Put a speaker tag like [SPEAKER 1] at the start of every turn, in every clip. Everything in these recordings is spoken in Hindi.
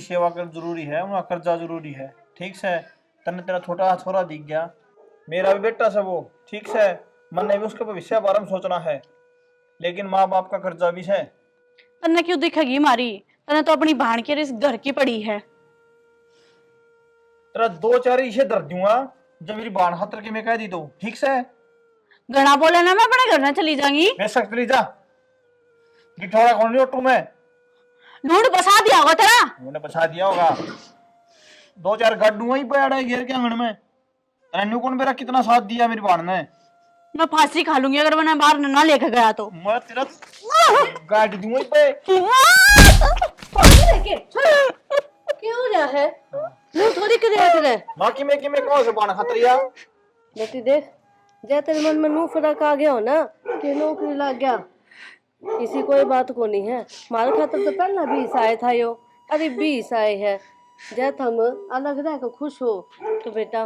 [SPEAKER 1] सेवा कर जरूरी है, उनका कर्जा जरूरी है। ठीक से तने तेरा छोटा छोरा दिख गया, मेरा भी बेटा से वो। ठीक से मैंने भी उसके भविष्य बारे में सोचना है, लेकिन माँ बाप का कर्जा भी है।
[SPEAKER 2] तन्ने क्यों दिखेगी मारी? तन्ने तो अपनी बहन के रिस घर की पड़ी है।
[SPEAKER 1] तेरा दो चार इसे धर दूंगा जब मेरी बाण हतर के मैं कह दी तो। ठीक से
[SPEAKER 2] घना बोले ना, मैं अपने घर में चली जाऊंगी।
[SPEAKER 1] मैं सकती जा गिठौड़ा कौन नहीं ऑटो में
[SPEAKER 2] ढूंढ बसा दिया होगा तेरा।
[SPEAKER 1] मैंने बचा दिया होगा। दो चार गड्ढू ही पड़ा है घेर के आंगन में। तेनू कौन मेरा कितना साथ दिया मेरी बाण ने।
[SPEAKER 2] मैं फांसी खा लूंगी अगर मैंने बाहर ना लेके गया तो।
[SPEAKER 1] मैं तेरा गाड़ दूंगा पे।
[SPEAKER 3] क्यों रहा है? मुंह थोड़ी कर रहा है।
[SPEAKER 1] मां की मैं कौन से बाण खतरिया।
[SPEAKER 3] बेटी देख, जय तेरे मन में नू फर्क आ गया हो ना कि नौकरी लग गया, इसी कोई बात को नहीं है। मारे खातर तो पहला 20 आए था यो, अरे 20 आए है। जय तुम अलग रह कर खुश हो तो बेटा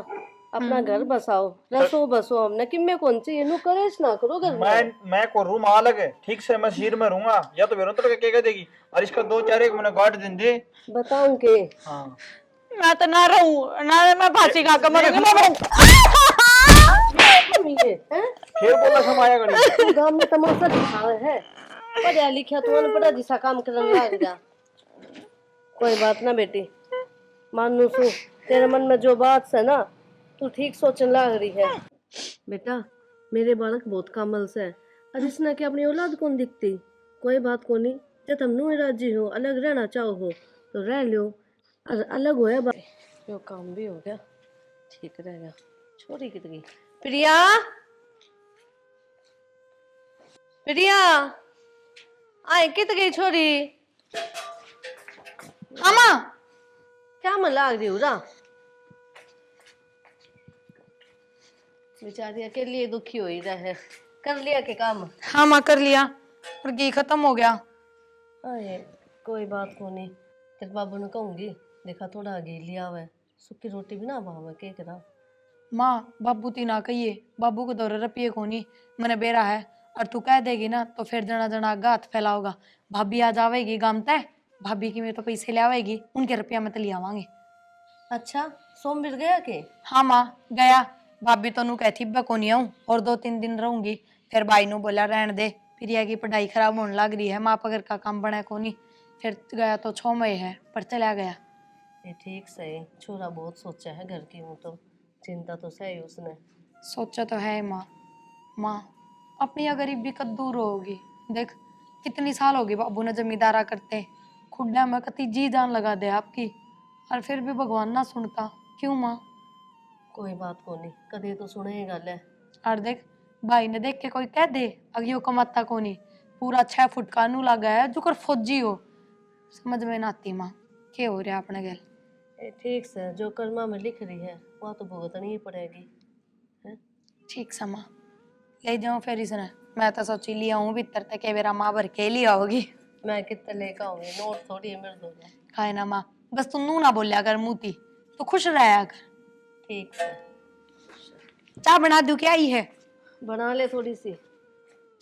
[SPEAKER 3] अपना घर बसाओ, रसो बसो। हमने कि मैं कौन सी इनु करेश ना करो घर में।
[SPEAKER 1] मैं को रूम अलग है। ठीक से मैं सिर में रहूंगा या तो बेरों तो क्या कह देगी। और इसका दो चार एक मैंने गाड़ दिन दे
[SPEAKER 3] बताऊं के।
[SPEAKER 1] हां
[SPEAKER 2] मैं तो ना रहूं ना, मैं फांसी खा कर मरूंगी।
[SPEAKER 1] फिर बोला समाया गड़ी
[SPEAKER 3] गांव में तमाशा दिखावे है। पढ़ा लिखा तो अनपढ़ा जिसा काम करने लग जा। कोई बात ना बेटी, मानू सु तेरे मन में जो बात है ना तू ठीक सोचने लग रही है। बेटा मेरे बालक बहुत कामल से है, और इसने के अपनी औलाद कौन दिखती। कोई बात को नहीं, जब तुम नू राजी हो, अलग रहना चाहो हो तो रह लो, और अलग हो यो काम भी हो गया, ठीक रहेगा। छोरी कितनी प्रिया, प्रिया आए कित गई छोरी।
[SPEAKER 2] अम्मा
[SPEAKER 3] क्या मन लाग रही हो बेचारी अकेली दुखी हो ही रहे। कर लिया के काम?
[SPEAKER 2] हाँ माँ कर लिया, और घी खत्म हो गया।
[SPEAKER 3] अरे कोई बात को नहीं, तेरे बाबू ने कहूंगी देखा थोड़ा घी लिया हुआ है, सूखी रोटी भी ना भाव के करा।
[SPEAKER 2] माँ बाबू ती ना कहिए, बाबू को दौरे रपिए कोनी मैंने बेरा है। और तू कह देगी ना तो फिर जना जना आगा हाथ फैलाओगा। भाभी आ जावेगी गाम तय, भाभी की में तो पैसे ले आवेगी, उनके रुपया में तो ले आवांगे।
[SPEAKER 3] अच्छा सोमवीर गया के?
[SPEAKER 2] हाँ माँ गया। भाभी तो नू कहती बा को नहीं आऊं और 2-3 दिन रहूंगी। फिर भाई नु बोला रहने दे, प्रिया की पढ़ाई खराब होने लग रही है, माँ पगर का काम बना को नहीं। फिर गया तो 6 महीने है पर चला गया।
[SPEAKER 3] ये ठीक सही, छोरा बहुत सोचा है घर की हूँ तो चिंता तो सही उसने।
[SPEAKER 2] सोचा तो है माँ। माँ अपनी यह गरीबी कद दूर होगी। देख कितनी साल होगी बाबू ने जमींदारा करते, खुड्डा में कति जी जान लगा दे आपकी, और फिर भी भगवान ना सुनता क्यों माँ।
[SPEAKER 3] कोई बात को नहीं, कदे तो सुनेगा ले।
[SPEAKER 2] और देख भाई ने देख के कोई कह दे अगियो कमाता को नहीं, पूरा 6 फुट का नू लगा है जो कर फौजी हो। समझ में ना आती माँ क्या हो रहा अपने गल।
[SPEAKER 3] ये ठीक से जो कर्मा में लिख रही है वह तो भुगतनी ही पड़ेगी है?
[SPEAKER 2] ठीक समा ले जाऊं फिर इसने। मैं तो सोची लिया हूँ भीतर तक मेरा माँ भर के लिया होगी।
[SPEAKER 3] मैं कितने लेकर आऊंगी, नोट थोड़ी है मेरे दो।
[SPEAKER 2] खाए ना माँ, बस तू नू ना बोलिया कर मुती, तो खुश रहा कर।
[SPEAKER 3] ठीक है
[SPEAKER 2] चाय बना दूं क्या? आई है
[SPEAKER 3] बना ले थोड़ी सी।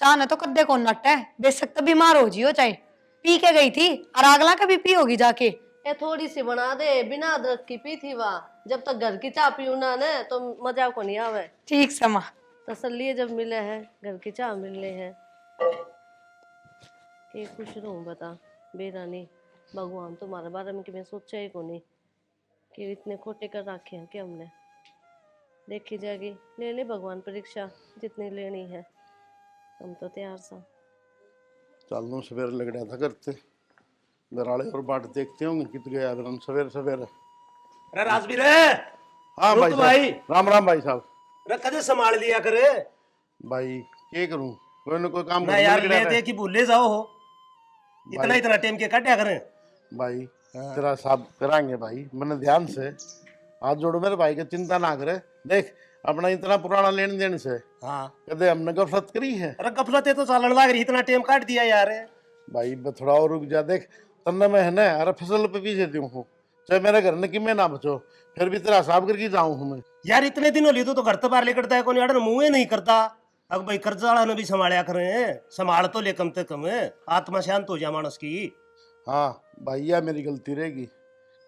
[SPEAKER 2] चाह ने तो कद्दे को नट है, बेशक बीमार हो जियो चाहे। पी के गई थी और अगला कभी पी होगी जाके।
[SPEAKER 3] ये थोड़ी सी बना दे, बिना अदरक की पी थी वहाँ। जब तक घर की चाय पीऊ ना ने तो मजा को नहीं आवे।
[SPEAKER 2] ठीक समा
[SPEAKER 3] तसल्ली जब मिले है, घर की चाय मिलने है के खुश रहूं बता। बेरानी भगवान तुम्हारे बारे में कि मैं सोचा ही को नहीं कि इतने खोटे कर रखे हैं कि हमने। देखी जाएगी, ले ले भगवान परीक्षा जितनी लेनी है, हम तो तैयार सा।
[SPEAKER 4] चल सवेरे लग रहा था करते घराले और बाट देखते होंगे कित गया सवेरे सवेरे।
[SPEAKER 5] अरे राजवीर है।
[SPEAKER 4] हाँ भाई
[SPEAKER 5] भाई
[SPEAKER 4] राम राम भाई साहब।
[SPEAKER 5] अरे कदे संभाल लिया करे
[SPEAKER 4] भाई क्या करूं, कोई ना कोई काम
[SPEAKER 5] ना यार, ले दे कि भूले जाओ हो इतना इतना टाइम के काटा करें
[SPEAKER 4] भाई। तेरा साहब कराएंगे भाई, मैंने ध्यान से हाथ जोड़ो मेरे भाई की चिंता ना करे। देख अपना इतना पुराना लेन देन से
[SPEAKER 5] हाँ
[SPEAKER 4] कदे हमने गफलत करी है।
[SPEAKER 5] अरे गफलत तो चालन लग रही, इतना टाइम काट दिया यार।
[SPEAKER 4] भाई थोड़ा और रुक जा। देख तन्ने में है ना, अरे फसल पे पीछे दूं हूँ चाहे मेरे घर ने कि मैं ना बचो, फिर भी तेरा साहब करके जाऊं हूँ मैं।
[SPEAKER 5] यार इतने दिन हो लिए तो घर तो बाहर लेकर है कौन यार, मुंह नहीं करता। अब भाई कर्जा वाला ने भी संभालिया करें, संभाल तो ले कम से कम, आत्मा शांत हो जाए मानस की।
[SPEAKER 4] हाँ भाई यह मेरी गलती रहेगी,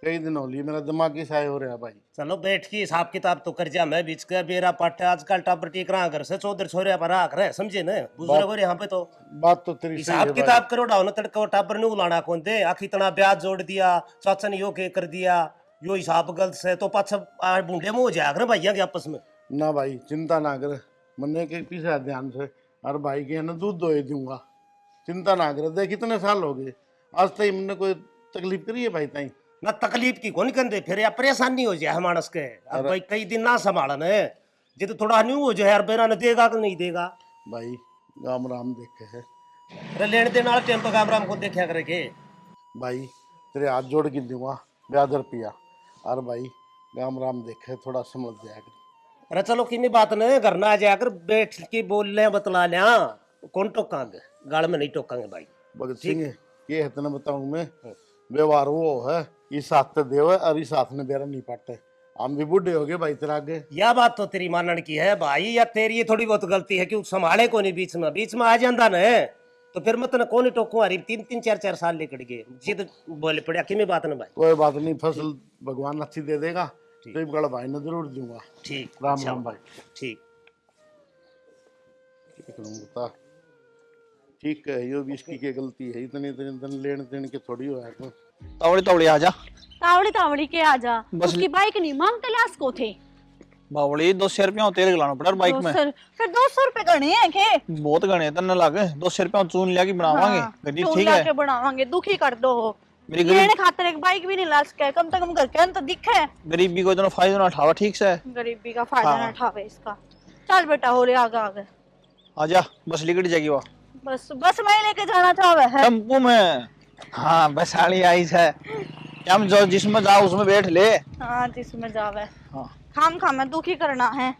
[SPEAKER 4] कई दिन हो लिए, मेरा दिमाग ही साय हो रहा है भाई।
[SPEAKER 5] चलो बैठ के हिसाब किताब तो कर जा, मैं बीच का बेरा पाटे आजकल टाबर टीक रहा घर से चौधर छोरे पर आख रहे समझे ना बुजुर्ग हो यहाँ पे तो
[SPEAKER 4] बात तो तेरी सही है
[SPEAKER 5] हिसाब
[SPEAKER 4] भाई।
[SPEAKER 5] किताब करो डाउन तड़का टाबर ने उलाना कौन दे आखिर इतना ब्याज जोड़ दिया चाचा ने यो के कर दिया यो हिसाब गलत से तो पाछा बूंदे में हो जाया करे भैया के आपस में।
[SPEAKER 4] ना भाई चिंता ना कर, मन्ने के पीछे ध्यान से, और भाई के ना दूध दोए दूंगा, चिंता ना कर। देख कितने साल हो गए आज तक मैंने कोई तकलीफ करी है भाई ताई?
[SPEAKER 5] ना तकलीफ की कौन कंदे फिर या परेशानी हो जाए मानस के अब भाई कई दिन ना संभालन है जे तो थोड़ा न्यू हो जाए यार बेरा ने देगा कि नहीं देगा।
[SPEAKER 4] भाई राम राम देखे है
[SPEAKER 5] अरे लेने देने वाला टेम्पो काम राम को देखा करे के
[SPEAKER 4] भाई, तेरे हाथ जोड़ के दूंगा ब्याज रुपया, और भाई राम राम देखे थोड़ा समझ जाया कर।
[SPEAKER 5] अरे चलो किन्नी बात न घर ना आ जाकर बैठ के बोल ले बतला लिया कौन टोकांगे गाल में नहीं टोकांगे भाई।
[SPEAKER 4] भगत सिंह ये है तेने बताऊं मैं, व्यवहार वो है इस हाथ से देवे और इस हाथ ने बेरा नहीं पाटे, हम भी बूढ़े हो गए भाई तेरा आगे।
[SPEAKER 5] यह बात तो तेरी मानने की है भाई या तेरी ये थोड़ी बहुत गलती है क्यों संभाले को नहीं बीच में आ जाता न तो फिर मत न कौन ही टोकू हरी 3-3 4-4 साल लेकर गए जिद बोले पड़ा कि बात न भाई।
[SPEAKER 4] कोई बात नहीं, फसल भगवान अच्छी दे देगा तो बड़ा भाई ने जरूर दूंगा।
[SPEAKER 5] ठीक
[SPEAKER 4] राम राम भाई।
[SPEAKER 5] ठीक
[SPEAKER 4] बता ठीक है, यो भी इसकी क्या गलती है, इतने इतने दिन लेन देन के थोड़ी हो है।
[SPEAKER 1] तावड़ी तावड़ी आ जा।
[SPEAKER 6] तावड़ी तावड़ी के आजा
[SPEAKER 1] बस
[SPEAKER 6] उसकी बाइक नहीं मांगते लाश को थे
[SPEAKER 1] बावड़ी 200 रुपया तेल गलाना पड़ा बाइक में।
[SPEAKER 6] फिर 200 रुपए गणे हैं के
[SPEAKER 1] बहुत गणे तन्ने लागे 200 रुपया चून लिया की बनावांगे गड्डी ठीक है
[SPEAKER 6] के बनावांगे दुखी कर दो
[SPEAKER 1] मेरी
[SPEAKER 6] लेने
[SPEAKER 1] गरीब
[SPEAKER 6] खातिर एक बाइक भी नहीं ला सके कम से कम घर के अंदर दिखे
[SPEAKER 1] गरीबी को इतना फायदा ना उठावा ठीक से।
[SPEAKER 6] गरीबी का फायदा
[SPEAKER 1] हाँ।
[SPEAKER 6] ना उठावे इसका। चल बेटा हो रे आगे आगे
[SPEAKER 1] आजा बस लिकट जाएगी वहाँ
[SPEAKER 6] बस बस मैं लेके जाना चाहवे है
[SPEAKER 1] टेम्पो में। हाँ बस आली आई है हम जो जिसमें जाओ उसमें बैठ ले।
[SPEAKER 6] हाँ जिसमें जावे
[SPEAKER 1] हाँ
[SPEAKER 6] खाम खाम दुखी करना है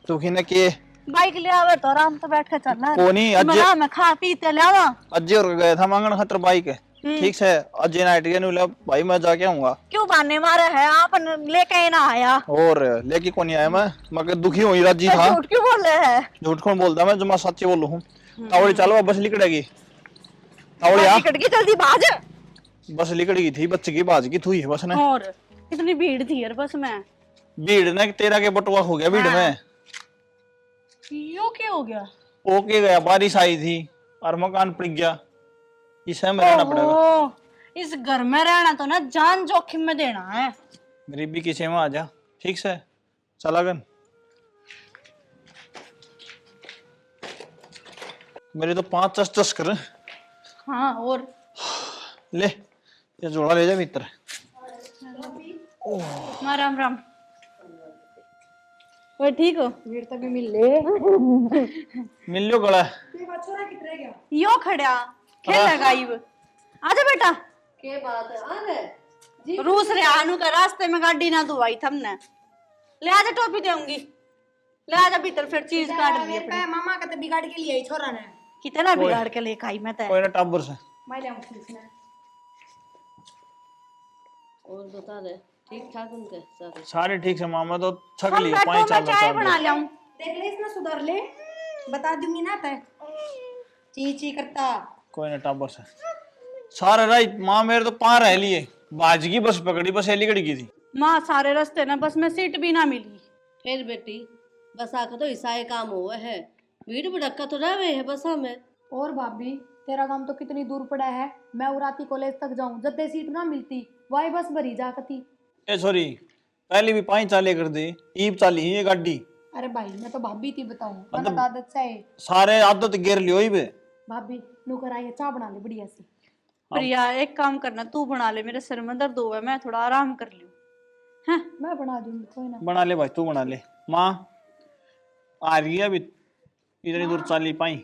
[SPEAKER 1] तू खिने के
[SPEAKER 6] बाइक ले आवे तो आराम से बैठ के चलना है।
[SPEAKER 1] कोनी अज्जे
[SPEAKER 6] मैं खा पीते ले आवा
[SPEAKER 1] अज्जे और गया था मांगन खतर बाइक है ठीक से अज्जे नाइट के नुला भाई मैं जाके आऊंगा
[SPEAKER 6] क्यों बहाने मारे है आप लेके ही ना आया
[SPEAKER 1] और लेके कोनी आया मैं मगर दुखी हुई राजी था।
[SPEAKER 6] झूठ क्यों बोल रहे हैं
[SPEAKER 1] झूठ कौन बोलता मैं जो मैं सच्ची बोलू हूँ। तावड़ी चलो बस लिकड़ेगी तावड़ी आ
[SPEAKER 6] टिकट की जल्दी भाज
[SPEAKER 1] बस लिकड़ी थी बच्चे की बाज की थी बस ने
[SPEAKER 6] और इतनी भीड़ थी यार बस में
[SPEAKER 1] भीड़ ने तेरा के बटुआ हो गया भीड़ में।
[SPEAKER 6] यो क्या हो गया
[SPEAKER 1] ओके गया बारिश आई थी और मकान पड़ गया इसे में रहना पड़ेगा।
[SPEAKER 6] ओहो, इस घर में रहना तो ना जान जोखिम में देना है।
[SPEAKER 1] गरीबी की सेवा आ जा ठीक से चला गन मेरे तो 5 चस कर
[SPEAKER 6] हाँ और
[SPEAKER 1] ले ये जोड़ा ले जा भीतर।
[SPEAKER 6] माँ राम राम ओए ठीक हो
[SPEAKER 1] मिल लो गला
[SPEAKER 6] यो खड़ा खेल लगाई आजा बेटा
[SPEAKER 3] के बात है आ रे
[SPEAKER 6] रूस रे आनू का रास्ते में गाड़ी ना धुआई थमने ले आजा टोपी दूंगी ले आजा भीतर फिर चीज काट दी अपनी
[SPEAKER 7] मामा का तो बिगाड़ के लिए छोरा ने
[SPEAKER 6] कितना बिगाड़ के लेके आई मैं तो
[SPEAKER 1] कोई ना टाबर से
[SPEAKER 7] मैं ले आऊं इसने
[SPEAKER 3] और बता रहे ठीक ठाक उनके सारे
[SPEAKER 1] सारे ठीक से मामा तो थक
[SPEAKER 6] हम
[SPEAKER 1] ली
[SPEAKER 6] बैठो
[SPEAKER 1] 5
[SPEAKER 6] मैं चाय
[SPEAKER 1] साल
[SPEAKER 6] बना लाऊं
[SPEAKER 7] देख ले इसने सुधर ले बता दूंगी ना तय ची ची करता
[SPEAKER 1] कोई ना टाबर से सारे रात माँ मेरे तो 5 रह लिए बाजगी बस पकड़ी बस एली गड़ी की थी
[SPEAKER 6] माँ सारे रास्ते ना बस में सीट भी ना मिली
[SPEAKER 3] फिर बेटी बस आकर तो ईसाई काम हुआ है भीड़ भड़का तो रहे है बसा में।
[SPEAKER 2] और भाभी तेरा काम तो कितनी दूर पड़ा है मैं उराती कॉलेज तक जाऊं जब सीट ना मिलती वाई बस भरी जाती।
[SPEAKER 1] ए सॉरी पहले भी 5 चाले कर दे ईब चाली ही ये गाड़ी।
[SPEAKER 2] अरे भाई मैं तो भाभी थी बताऊं
[SPEAKER 1] मतलब-
[SPEAKER 2] गलत आदत से है
[SPEAKER 1] सारे आदत गिर लियो ही बे।
[SPEAKER 2] भाभी नुकर आई है चाय बना ले बढ़िया सी।
[SPEAKER 6] प्रिया एक काम करना तू बना ले मेरे सिर में दर्द हुआ है मैं थोड़ा आराम कर लूं। हैं
[SPEAKER 2] मैं बना दूंगी कोई ना।
[SPEAKER 1] बना ले भाई तू बना ले माँ आ रही है अभी इतनी दूर चाली पाई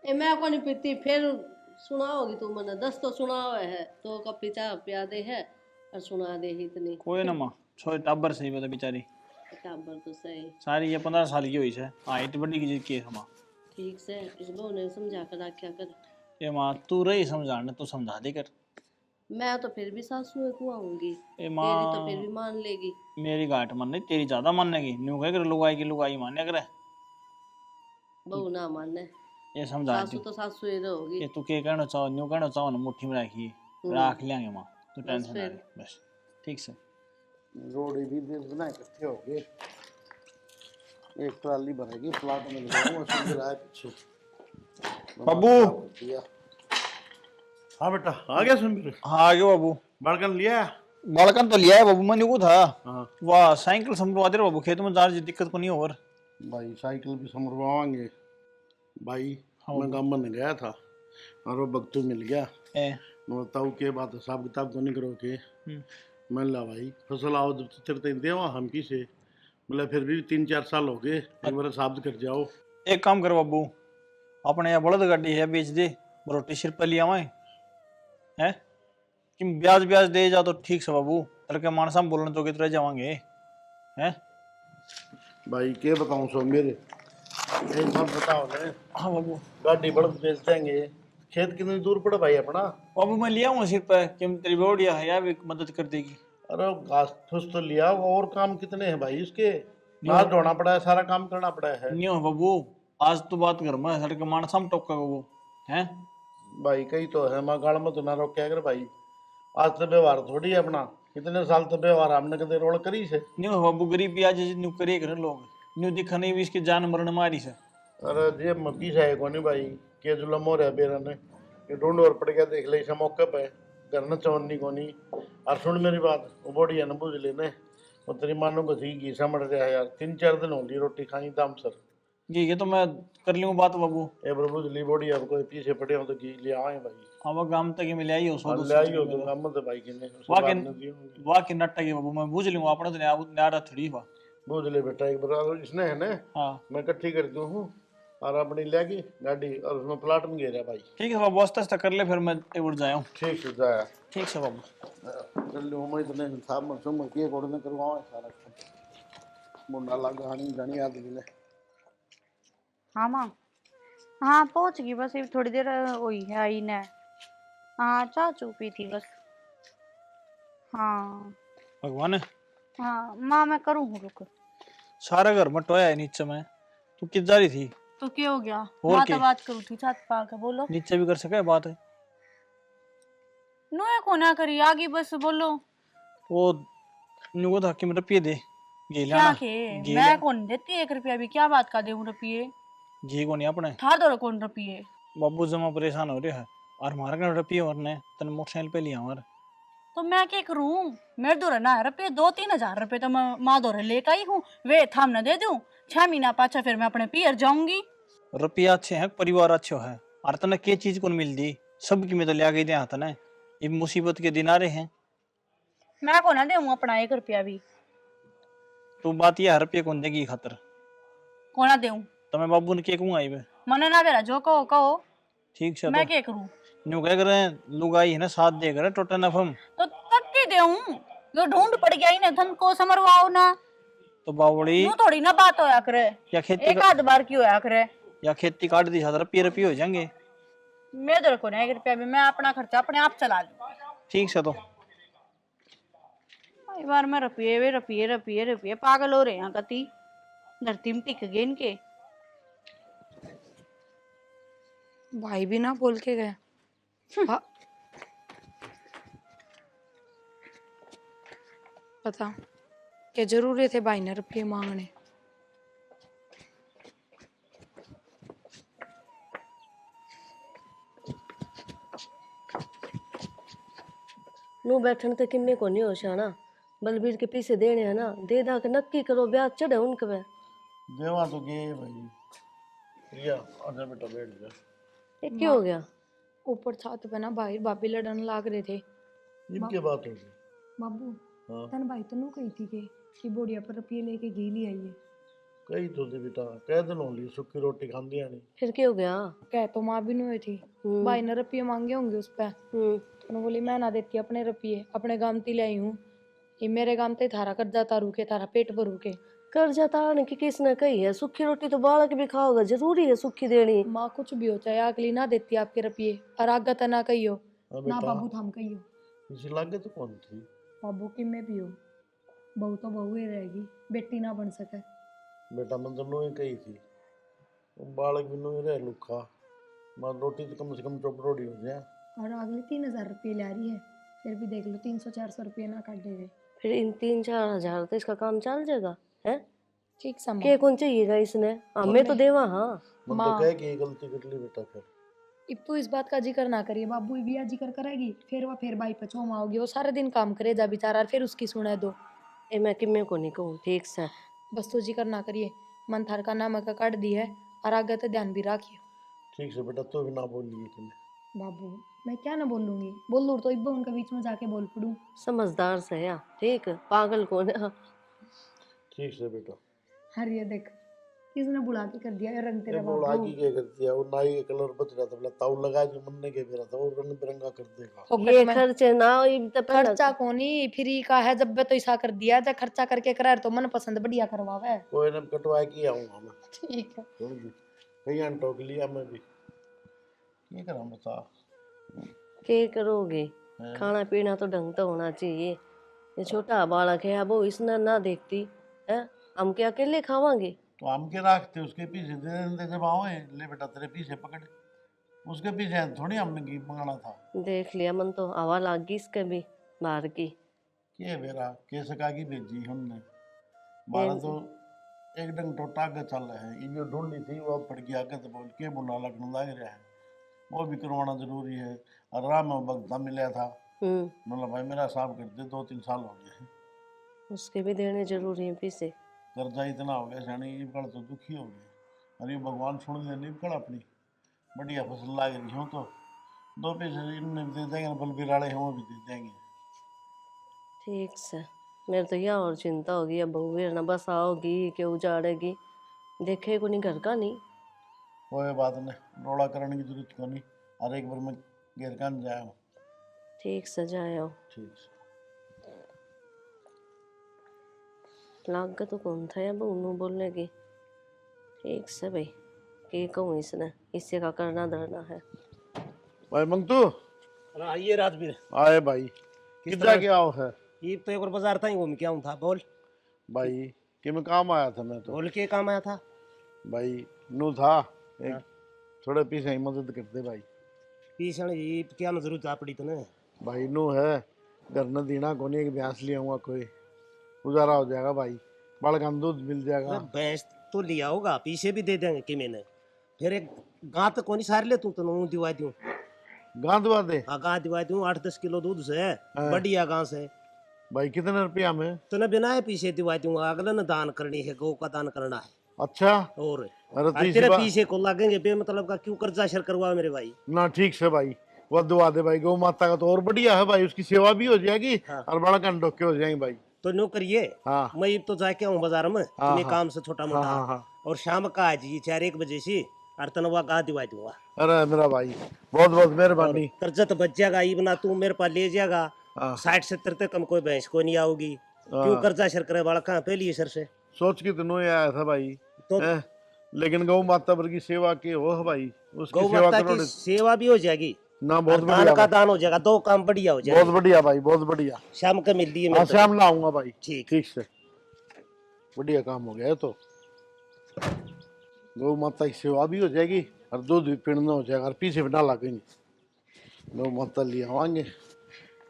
[SPEAKER 3] ए मैं को नहीं पीती फिर सुनाओगी तू मैंने 10 तो सुना हुआ है तो कप चाह पिया दे है और सुना दे ही इतनी
[SPEAKER 1] कोई ना माँ छोटे टाबर से ही बेचारी
[SPEAKER 3] टाबर तो सही
[SPEAKER 1] सारी ये 15 साल की हुई है हाइट बड़ी की की है माँ
[SPEAKER 3] ठीक से इस बहू ने समझा कर क्या कर
[SPEAKER 1] ये माँ तू रही समझाने तू समझा दे कर।
[SPEAKER 3] मैं तो फिर भी सासू को आऊंगी
[SPEAKER 1] ए
[SPEAKER 3] तेरी
[SPEAKER 1] माँ
[SPEAKER 3] तो फिर भी मान लेगी
[SPEAKER 1] मेरी गाठ मान नहीं तेरी ज्यादा मानेगी न्यू कह कर लुगाई की लुगाई मान्य करे
[SPEAKER 3] बहू ना माने
[SPEAKER 1] ये समझा
[SPEAKER 3] सासू तो सासू ही रहोगी
[SPEAKER 1] ये तू के कहना चाहो न्यू कहना चाहो ना मुट्ठी में रखी राख लेंगे माँ तो टेंशन ना ले बस। ठीक से
[SPEAKER 4] रोड़ी भी दे देना, इकट्ठे हो गए, एक ट्राली भरेगी, प्लाट में लगाऊंगा सब गिराया पीछे।
[SPEAKER 1] बाबू।
[SPEAKER 4] दिमाग खराब कर दिया। हाँ बेटा आ गया सुन।
[SPEAKER 1] हाँ आ गया बाबू।
[SPEAKER 4] बालकन लिया।
[SPEAKER 1] बालकन तो लिया है बाबू, मैंने को था
[SPEAKER 4] हाँ
[SPEAKER 1] वाह साइकिल समझवा दे रहा बाबू, खेत में जा रही दिक्कत को नहीं और।
[SPEAKER 4] भाई साइकिल भी समरवाएंगे भाई।
[SPEAKER 1] हाँ
[SPEAKER 4] मैं गाँव में गया था और वो बख्तू मिल गया।
[SPEAKER 1] ए
[SPEAKER 4] मैं बताऊँ के बात हिसाब किताब तो नहीं करो के।
[SPEAKER 1] हम्म।
[SPEAKER 4] मैं ला भाई फसल आओ जब तेरे देवा हम की से, मतलब फिर भी 3-4 साल हो गए, एक बार साबित कर जाओ।
[SPEAKER 1] एक काम कर बाबू, अपने यहाँ बड़द गाड़ी है बेच दे, रोटी सिर पर लिया है कि ब्याज ब्याज दे जा तो ठीक से बाबू, तड़के मानसा में बोलने तो कितने जावांगे हैं।
[SPEAKER 4] भाई के बताऊँ सो मेरे एक बात बताओ ना,
[SPEAKER 1] हाँ बाबू।
[SPEAKER 4] गाड़ी बड़द बेच देंगे, खेत कितनी दूर पड़ा भाई अपना।
[SPEAKER 1] बाबू मैं लिया हूँ सिर पर कि तेरी बोडिया है यार भी मदद कर देगी।
[SPEAKER 4] अरे घास फूस तो लिया, और काम कितने हैं भाई इसके, हाथ धोना पड़ा है, सारा काम करना पड़ा है।
[SPEAKER 1] नहीं हो बाबू, आज तो बात कर मैं तड़के मानसा में टोका वो है।
[SPEAKER 4] भाई कही तो है, माँ गाड़ में तो ना रोके अगर भाई, आज तो व्यवहार थोड़ी है अपना, कितने साल तो व्यवहार हमने कदे रोल करी से।
[SPEAKER 1] नहीं हो बाबू, गरीबी आज न्यू करे कर लोग, न्यू दिखा नहीं भी इसकी जान मरण मारी से।
[SPEAKER 4] अरे जेब में पीसा है कोनी भाई, के जुलम हो रहा बेरा ने, ये ढूंढ और पड़ गया देख ले इसे मौके पे, घर न चौनी कोनी। और सुन मेरी बात, वो बॉडी है ना बुझ लेने, वो तेरी मानो को थी घी समझ रहा है यार, 3-4 दिन होगी रोटी खाई दाम सर।
[SPEAKER 1] ये तो मैं कर लूँ बात बाबू।
[SPEAKER 4] ए प्रभु ली बॉडी अब कोई पीछे पड़े हो तो घी ले आए भाई।
[SPEAKER 1] हाँ वो गांव तक ही मिले आई हो सौ
[SPEAKER 4] ले आई हो तो काम तो भाई किने
[SPEAKER 1] वाह की नट्टा की बाबू, मैं बुझ लूंगा अपने तो न्यारा थोड़ी बा।
[SPEAKER 4] बुझ ले बेटा, एक बार इसने है ना,
[SPEAKER 1] हाँ
[SPEAKER 4] मैं इकट्ठी कर दूं हूँ और अपनी लेगी गाड़ी और उसमें प्लाट में घेरा भाई।
[SPEAKER 1] ठीक है बाबू, आस्ते आस्ते कर ले फिर मैं एक बार जाया हूँ।
[SPEAKER 4] ठीक से जाया
[SPEAKER 1] ठीक है बाबू।
[SPEAKER 4] कर लूँ मैं इतने हिसाब में सुन के कोड़ने करवाओ सारा मुंडा लगा हानी जानी आदमी ने।
[SPEAKER 6] हाँ माँ, हाँ पहुंच गई बस, ये थोड़ी देर हुई है आई ने। हाँ चाय चू पी थी बस। हाँ
[SPEAKER 1] भगवान है
[SPEAKER 6] हाँ माँ मैं करूँ रुक।
[SPEAKER 1] सारा घर में टोया है नीचे में, तू किस जा रही थी?
[SPEAKER 6] तो क्या हो गया,
[SPEAKER 1] और
[SPEAKER 6] माँ
[SPEAKER 1] क्या?
[SPEAKER 6] तो बात करूँ थी छत पा के, बोलो।
[SPEAKER 1] नीचे भी कर सके बात है
[SPEAKER 6] नो को ना करी आगे बस बोलो।
[SPEAKER 1] वो न्यू को था कि मेरा रुपये दे घी
[SPEAKER 6] क्या
[SPEAKER 1] लाना।
[SPEAKER 6] के
[SPEAKER 1] घी
[SPEAKER 6] मैं कौन देती 1 रुपया भी, क्या बात का दे रुपये,
[SPEAKER 1] घी को नहीं अपने
[SPEAKER 6] था दो कौन रुपये।
[SPEAKER 1] बाबू जमा परेशान हो रहा है और हमारे घर रुपये वरने तन मोटरसाइकिल पे लिया हमारे।
[SPEAKER 6] तो मैं क्या करूं, मेरे दो ना रुपये 2-3 हजार रुपये तो मैं माँ दो लेकर आई हूँ, वे थाम न दे दूं 6 महीना पाछा फिर मैं अपने पियर जाऊंगी।
[SPEAKER 1] रुपया अच्छे हैं, परिवार अच्छे है, और तने के चीज को मिल दी सबकी में तो लिया के दिया तने, ये मुसीबत के दिन आ रहे हैं।
[SPEAKER 6] मैं को ना दूं अपना 1 रुपया भी।
[SPEAKER 1] तो बात यह है रुपये कौन देगी खातर
[SPEAKER 6] को ना दूं
[SPEAKER 1] तो मैं बाबू ने के कहूँ आई
[SPEAKER 6] मने ना बेरा जो कहो
[SPEAKER 1] ठीक से।
[SPEAKER 6] मैं
[SPEAKER 1] तो
[SPEAKER 6] क्या करूं,
[SPEAKER 1] न्यू कह करे लुगाई है ना साथ दे करे टोटल नफम
[SPEAKER 6] तो कत्ती दूं जो ढूंढ पड़ गया इन्हें थन को समरवाओ ना,
[SPEAKER 1] तो बावड़ी
[SPEAKER 6] यूं थोड़ी ना बात होया करे,
[SPEAKER 1] या खेती
[SPEAKER 6] एक आध बार की होया करे।
[SPEAKER 1] या खेती काट दी साथ रुपये रुपये हो जाएंगे।
[SPEAKER 6] मैं दो को ना 1 रुपया भी, मैं अपना खर्चा अपने आप चला लूं।
[SPEAKER 1] ठीक से। तो
[SPEAKER 6] एक बार में रुपये वे रुपये रुपये रुपये पागल हो रहे हैं कति, धरती में टिक गए इनके।
[SPEAKER 2] भाई भी ना बोल के गए। पता क्या जरूरत है भाई ने रुपये मांगने।
[SPEAKER 3] नू बैठन ते किन्ने को नहीं होश आना, बलबीर के पीछे देने है ना, दे दा के नक्की करो ब्याह चढ़े उनके पे।
[SPEAKER 4] देवा तो गए भाई, रिया आजा बेटा बैठ जा।
[SPEAKER 3] ये क्या हो गया?
[SPEAKER 2] ऊपर छत पे ना भाई भाभी लड़न लाग रहे थे।
[SPEAKER 4] इनके बात होगी।
[SPEAKER 7] बाबू
[SPEAKER 4] हाँ
[SPEAKER 7] तन भाई तो नू कही थी कि बोड़िया पर रुपये लेके घी ले आइए।
[SPEAKER 4] कही तो थी बेटा, कह दिन होली सुखी रोटी खांदी आनी।
[SPEAKER 3] फिर क्या हो गया?
[SPEAKER 2] कह तो माँ भी नहीं हुई थी, भाई ने रुपये मांगे होंगे उस पर, तो बोली मैं ना देती अपने रुपये, अपने गामती लाई हूँ, ये मेरे गामते थारा कर्जा तारू के तारा पेट भरू के।
[SPEAKER 3] कर्जा तारने की किसने कही है? सूखी रोटी तो बालक भी खाओगा, जरूरी है सूखी देनी।
[SPEAKER 2] माँ कुछ भी हो चाहे अगली ना देती आपके रुपये, और आगा तो ना कहियो।
[SPEAKER 4] हाँ
[SPEAKER 7] ना
[SPEAKER 4] बेटा,
[SPEAKER 7] बाबू थाम कहियो,
[SPEAKER 4] इसी लागे तो कौन थी?
[SPEAKER 7] बाबू कि में भी हो, बहू तो बहू ही रहेगी, बेटी ना बन सके।
[SPEAKER 4] बेटा मन तो नोई कही थी, वो बालक भी नोई रहे लुखा, मां रोटी तो कम से कम चौपड़ोड़ी हो जाए।
[SPEAKER 7] और अगली 3,000 रुपये ला रही है,
[SPEAKER 2] फिर भी देख लो 300-400 रुपये ना काट देवे।
[SPEAKER 3] फिर इन 3-4 हजार तो इसका काम चल जाएगा है।
[SPEAKER 2] ठीक सा माँ।
[SPEAKER 3] के कौन चाहिएगा इसने, हमें तो देवा। हाँ
[SPEAKER 4] मन
[SPEAKER 2] माँ।
[SPEAKER 4] तो कहे कि ये गलती कर ली बेटा फिर।
[SPEAKER 2] अब तो इस बात का जिक्र ना करिए, बाबू भी जिक्र करेगी फिर वह फिर भाई पछो आओगी, वो सारा दिन काम करे जा बेचारा, फिर उसकी सुने दो।
[SPEAKER 3] ए मैं किम्मे को नहीं कहूँ, ठीक से।
[SPEAKER 2] बस तो जिक्र ना करिए, मन थार का नामक काट दी है और आगे तो ध्यान भी रखियो।
[SPEAKER 4] ठीक से बेटा, तू भी ना बोलिए तुम्हें।
[SPEAKER 2] बाबू मैं क्या ना बोलूंगी, बोल लूँ तो इब्बा उनके बीच में जाके बोल पड़ूं।
[SPEAKER 3] समझदार से या ठीक, पागल कौन है।
[SPEAKER 4] ठीक से बेटा।
[SPEAKER 2] अरे ये देख किसने बुला के कर दिया ये रंग तेरा
[SPEAKER 4] ये बोला
[SPEAKER 2] बाबू।
[SPEAKER 4] कि क्या कर दिया, वो नाई का कलर बच रहा था, बोला ताऊ लगा के मन ने के मेरा था, वो रंग बिरंगा कर देगा।
[SPEAKER 2] फोकट
[SPEAKER 3] ये
[SPEAKER 2] में
[SPEAKER 3] खर्चे ना हो, ये तो पहले
[SPEAKER 2] खर्चा कोनी फ्री का है, जब तो ऐसा कर दिया जब खर्चा करके करार तो मन पसंद बढ़िया करवावे।
[SPEAKER 4] कोई ने कटवा के आऊंगा मैं।
[SPEAKER 2] ठीक है।
[SPEAKER 4] सुन ली कहीं अन टोक लिया मैं भी, क्या करा बता।
[SPEAKER 3] के करोगे,
[SPEAKER 4] हैं?
[SPEAKER 3] खाना पीना तो ढंग तो होना चाहिए। ये छोटा बालक है, अब वो इसने ना देखती है, हम क्या अकेले खावांगे।
[SPEAKER 4] तो हम के रखते उसके पीछे दे देते जब आओ, ले बेटा तेरे पीछे पकड़, उसके पीछे थोड़ी हमने घी मंगाना था।
[SPEAKER 3] देख लिया मन तो हवा लाग गई इसके भी बाहर की।
[SPEAKER 4] के बेरा कैसे का की भेजी हमने, मारा तो एक डंग टोटा आगे चल रहा है, ये जो ढूंढी थी वो अब पड़ गया आगे, तो बोल के बुना लगने लग रहा है, वो भी करवाना जरूरी है। और राम में भगता मिला था, मतलब भाई मेरा साहब कर दे, 2-3 साल हो गए,
[SPEAKER 3] उसके भी देने जरूरी है पैसे।
[SPEAKER 4] कर्जा इतना हो गया शानी, ये कल तो दुखी हो गए। अरे भगवान सुन ले नहीं कल अपनी बढ़िया फसल लाग रही हूँ, तो 2 पैसे इनने भी दे देंगे, बल बिराड़े हैं वो भी दे देंगे।
[SPEAKER 3] ठीक से, मेरे तो यह और चिंता होगी, अब बहू फिर ना बस आओगी कि उजाड़ेगी, देखे को नहीं घर का नहीं।
[SPEAKER 4] कोई बात नहीं, रोड़ा करने की जरूरत को नहीं, और एक बार मैं घेर कान जाया।
[SPEAKER 3] ठीक से जाओ।
[SPEAKER 4] ठीक से।
[SPEAKER 3] लाग तो कौन था या बहू बोलने की। ठीक से भाई, के कहूँ इसने, इससे का करना धरना है।
[SPEAKER 4] भाई मंगतू
[SPEAKER 5] आइए राजवीर।
[SPEAKER 4] आए भाई, कितना क्या हो है
[SPEAKER 5] ये तो एक और बाजार था ही घूम के आऊँ था। बोल
[SPEAKER 4] भाई, कि मैं काम आया था मैं तो।
[SPEAKER 5] बोल के काम आया था
[SPEAKER 4] भाई नू था एक, थोड़े पीछे ही मदद करते भाई।
[SPEAKER 5] पीछे ये क्या न जरूरत आ पड़ी तने।
[SPEAKER 4] भाई नू है घर न दीना कोनी, एक भैंस ले आऊंगा, कोई गुजारा हो जाएगा भाई, बड़का दूध मिल जाएगा।
[SPEAKER 5] भैंस तो लिया होगा, पीछे भी दे देंगे कि मैंने, फिर एक गां तो कोनी सार ले तू तो दिवा दूं।
[SPEAKER 4] गां दुआ दे।
[SPEAKER 5] हाँ गां दिवा दूं, 8-10 किलो दूध से बढ़िया गां से।
[SPEAKER 4] भाई कितने रुपया में?
[SPEAKER 5] तूने बिना है पीछे दिवा दूंगा, अगले ने दान करनी है, गौ का दान करना है।
[SPEAKER 4] अच्छा।
[SPEAKER 5] और
[SPEAKER 4] अरे तो
[SPEAKER 5] तेरे पीछे को लगेंगे बेमतलब का, क्यों कर्जा शर करवा मेरे भाई।
[SPEAKER 4] ना ठीक से भाई, वो दुआ दे भाई, गौ माता का तो और बढ़िया है भाई, उसकी सेवा भी हो जाएगी।
[SPEAKER 5] हाँ।
[SPEAKER 4] और बड़ा कंडोके हो जाएंगे भाई।
[SPEAKER 5] तो नो करिए।
[SPEAKER 4] हाँ।
[SPEAKER 5] मैं तो जाके आऊँ बाजार में
[SPEAKER 4] हाँ,
[SPEAKER 5] तुम्हें काम से छोटा मोटा।
[SPEAKER 4] हाँ, हाँ।
[SPEAKER 5] और शाम का आज ये 4-1 बजे से और तनवा गा दिवा दूंगा।
[SPEAKER 4] अरे मेरा भाई बहुत बहुत मेहरबानी।
[SPEAKER 5] कर्जा तो बच जाएगा, ये बना तू मेरे पास ले जाएगा।
[SPEAKER 4] हाँ।
[SPEAKER 5] 60-70 तक कम कोई भैंस को नहीं आओगी।
[SPEAKER 4] हाँ।
[SPEAKER 5] क्यों कर्जा शर करे वाला, कहाँ पहली सर से
[SPEAKER 4] सोच के तो आया था भाई
[SPEAKER 5] तो
[SPEAKER 4] लेकिन गौ माता पर की सेवा के हो भाई, उसकी
[SPEAKER 5] गौ
[SPEAKER 4] सेवा
[SPEAKER 5] माता
[SPEAKER 4] करो
[SPEAKER 5] की सेवा भी हो जाएगी
[SPEAKER 4] ना। बहुत
[SPEAKER 5] और
[SPEAKER 4] बढ़िया
[SPEAKER 5] दान का
[SPEAKER 4] भाई।
[SPEAKER 5] दान हो जाएगा, 2 काम बढ़िया हो
[SPEAKER 4] बहुत
[SPEAKER 5] जाएगा।
[SPEAKER 4] बढ़िया भाई, बहुत बढ़िया।
[SPEAKER 5] शाम को मिल दी
[SPEAKER 4] हाँ शाम ना आऊंगा भाई।
[SPEAKER 5] ठीक।
[SPEAKER 4] ठीक से, बढ़िया काम हो गया है। तो गौ माता की सेवा भी हो जाएगी और दूध भी पीना हो जाएगा, और पीछे भी ना लगेंगे। गौ माता ले आवाएंगे,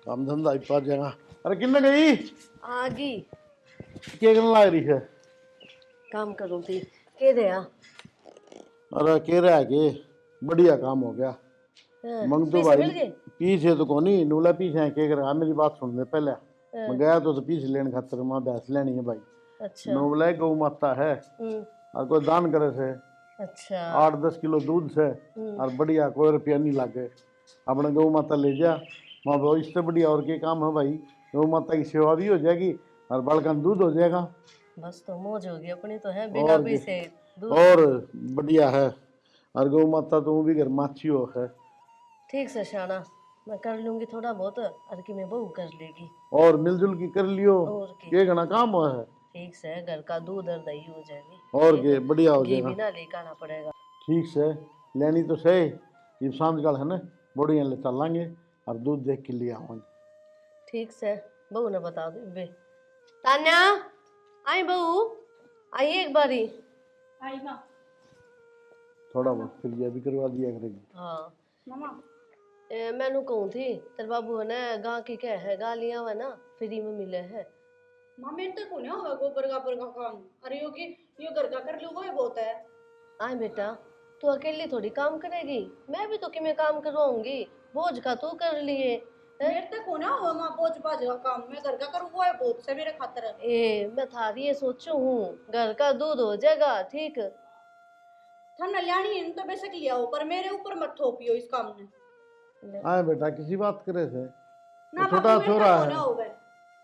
[SPEAKER 4] काम धंधा भी पा जाएगा। अरे किन्ने गई
[SPEAKER 3] आगी
[SPEAKER 4] क्या करने लग रही है?
[SPEAKER 3] काम करूँ थी के दे आ।
[SPEAKER 4] अरे कह रहा है कि बढ़िया काम हो गया। मंग तो
[SPEAKER 3] पैसे मिल
[SPEAKER 4] भाई
[SPEAKER 3] गए?
[SPEAKER 4] पीछे तो कोनी नूला पीछे है, क्या करेगा मेरी बात सुन ले पहले। मैं गया तो पीछे लेने खातर वहाँ भैंस लेनी है भाई।
[SPEAKER 3] अच्छा।
[SPEAKER 4] नूला गौ माता है और कोई दान करे से
[SPEAKER 3] अच्छा।
[SPEAKER 4] 8-10 किलो दूध से और बढ़िया, कोई रुपया नहीं लागे। अपने गौ माता ले जा वहाँ पर, इससे बढ़िया और क्या काम है भाई। गौ माता की सेवा भी हो जाएगी और बड़का दूध हो जाएगा।
[SPEAKER 3] बस तो मौज होगी अपनी तो है, बिना पैसे दूध।
[SPEAKER 4] और बढ़िया है, और गौ माता तो भी घर माछी हो है।
[SPEAKER 3] ठीक से शाना, मैं कर लूंगी थोड़ा बहुत, और कि मैं बहू कर लेगी।
[SPEAKER 4] और मिलजुल की कर लियो,
[SPEAKER 3] और की।
[SPEAKER 4] ये घना काम हुआ है।
[SPEAKER 3] ठीक से, घर का दूध और दही हो जाएगी।
[SPEAKER 4] और के बढ़िया हो
[SPEAKER 3] घी
[SPEAKER 4] जाएगा।
[SPEAKER 3] भी ना लेकर आना पड़ेगा।
[SPEAKER 4] ठीक से लेनी तो सही, ये सांझ काल है ना, बढ़िया ले चलेंगे और दूध देख के लिए आवांगे।
[SPEAKER 3] ठीक से, बहू ने बता दो बे। तान्या आई बहू, आई एक बारी।
[SPEAKER 6] आई माँ।
[SPEAKER 4] थोड़ा बहुत फिर ये भी करवा दिया करेगी।
[SPEAKER 3] हाँ
[SPEAKER 6] मामा
[SPEAKER 3] मैनू कहूँ थी तेरे बाबू ने गाँ की कह है गालियाँ वा ना फ्री में मिले है।
[SPEAKER 6] माँ मेरे तक को ना होगा गोबर गाबर का काम। अरे यो घर का कर लूंगा ये बहुत है।
[SPEAKER 3] आए बेटा, तू अकेली थोड़ी काम करेगी, मैं भी तो कि मैं काम करवाऊंगी, बोझ का तू कर लिए हैं?
[SPEAKER 6] मेरे तक को ना होगा माँ बोझ बाज का काम, मैं घर का करूँ वो है बहुत से मेरे खातर।
[SPEAKER 3] मैं थारी ये सोचू हूँ, घर का दूध हो जाएगा ठीक।
[SPEAKER 6] थाना लियानी है तो बेशक लिया हो, पर मेरे ऊपर मत थोपियो इस काम ने।
[SPEAKER 4] हाँ बेटा किसी बात करे थे,
[SPEAKER 6] ना
[SPEAKER 4] छोटा
[SPEAKER 6] बाबू मेरे
[SPEAKER 4] छोरा
[SPEAKER 6] तक
[SPEAKER 4] है।
[SPEAKER 6] होना होगा,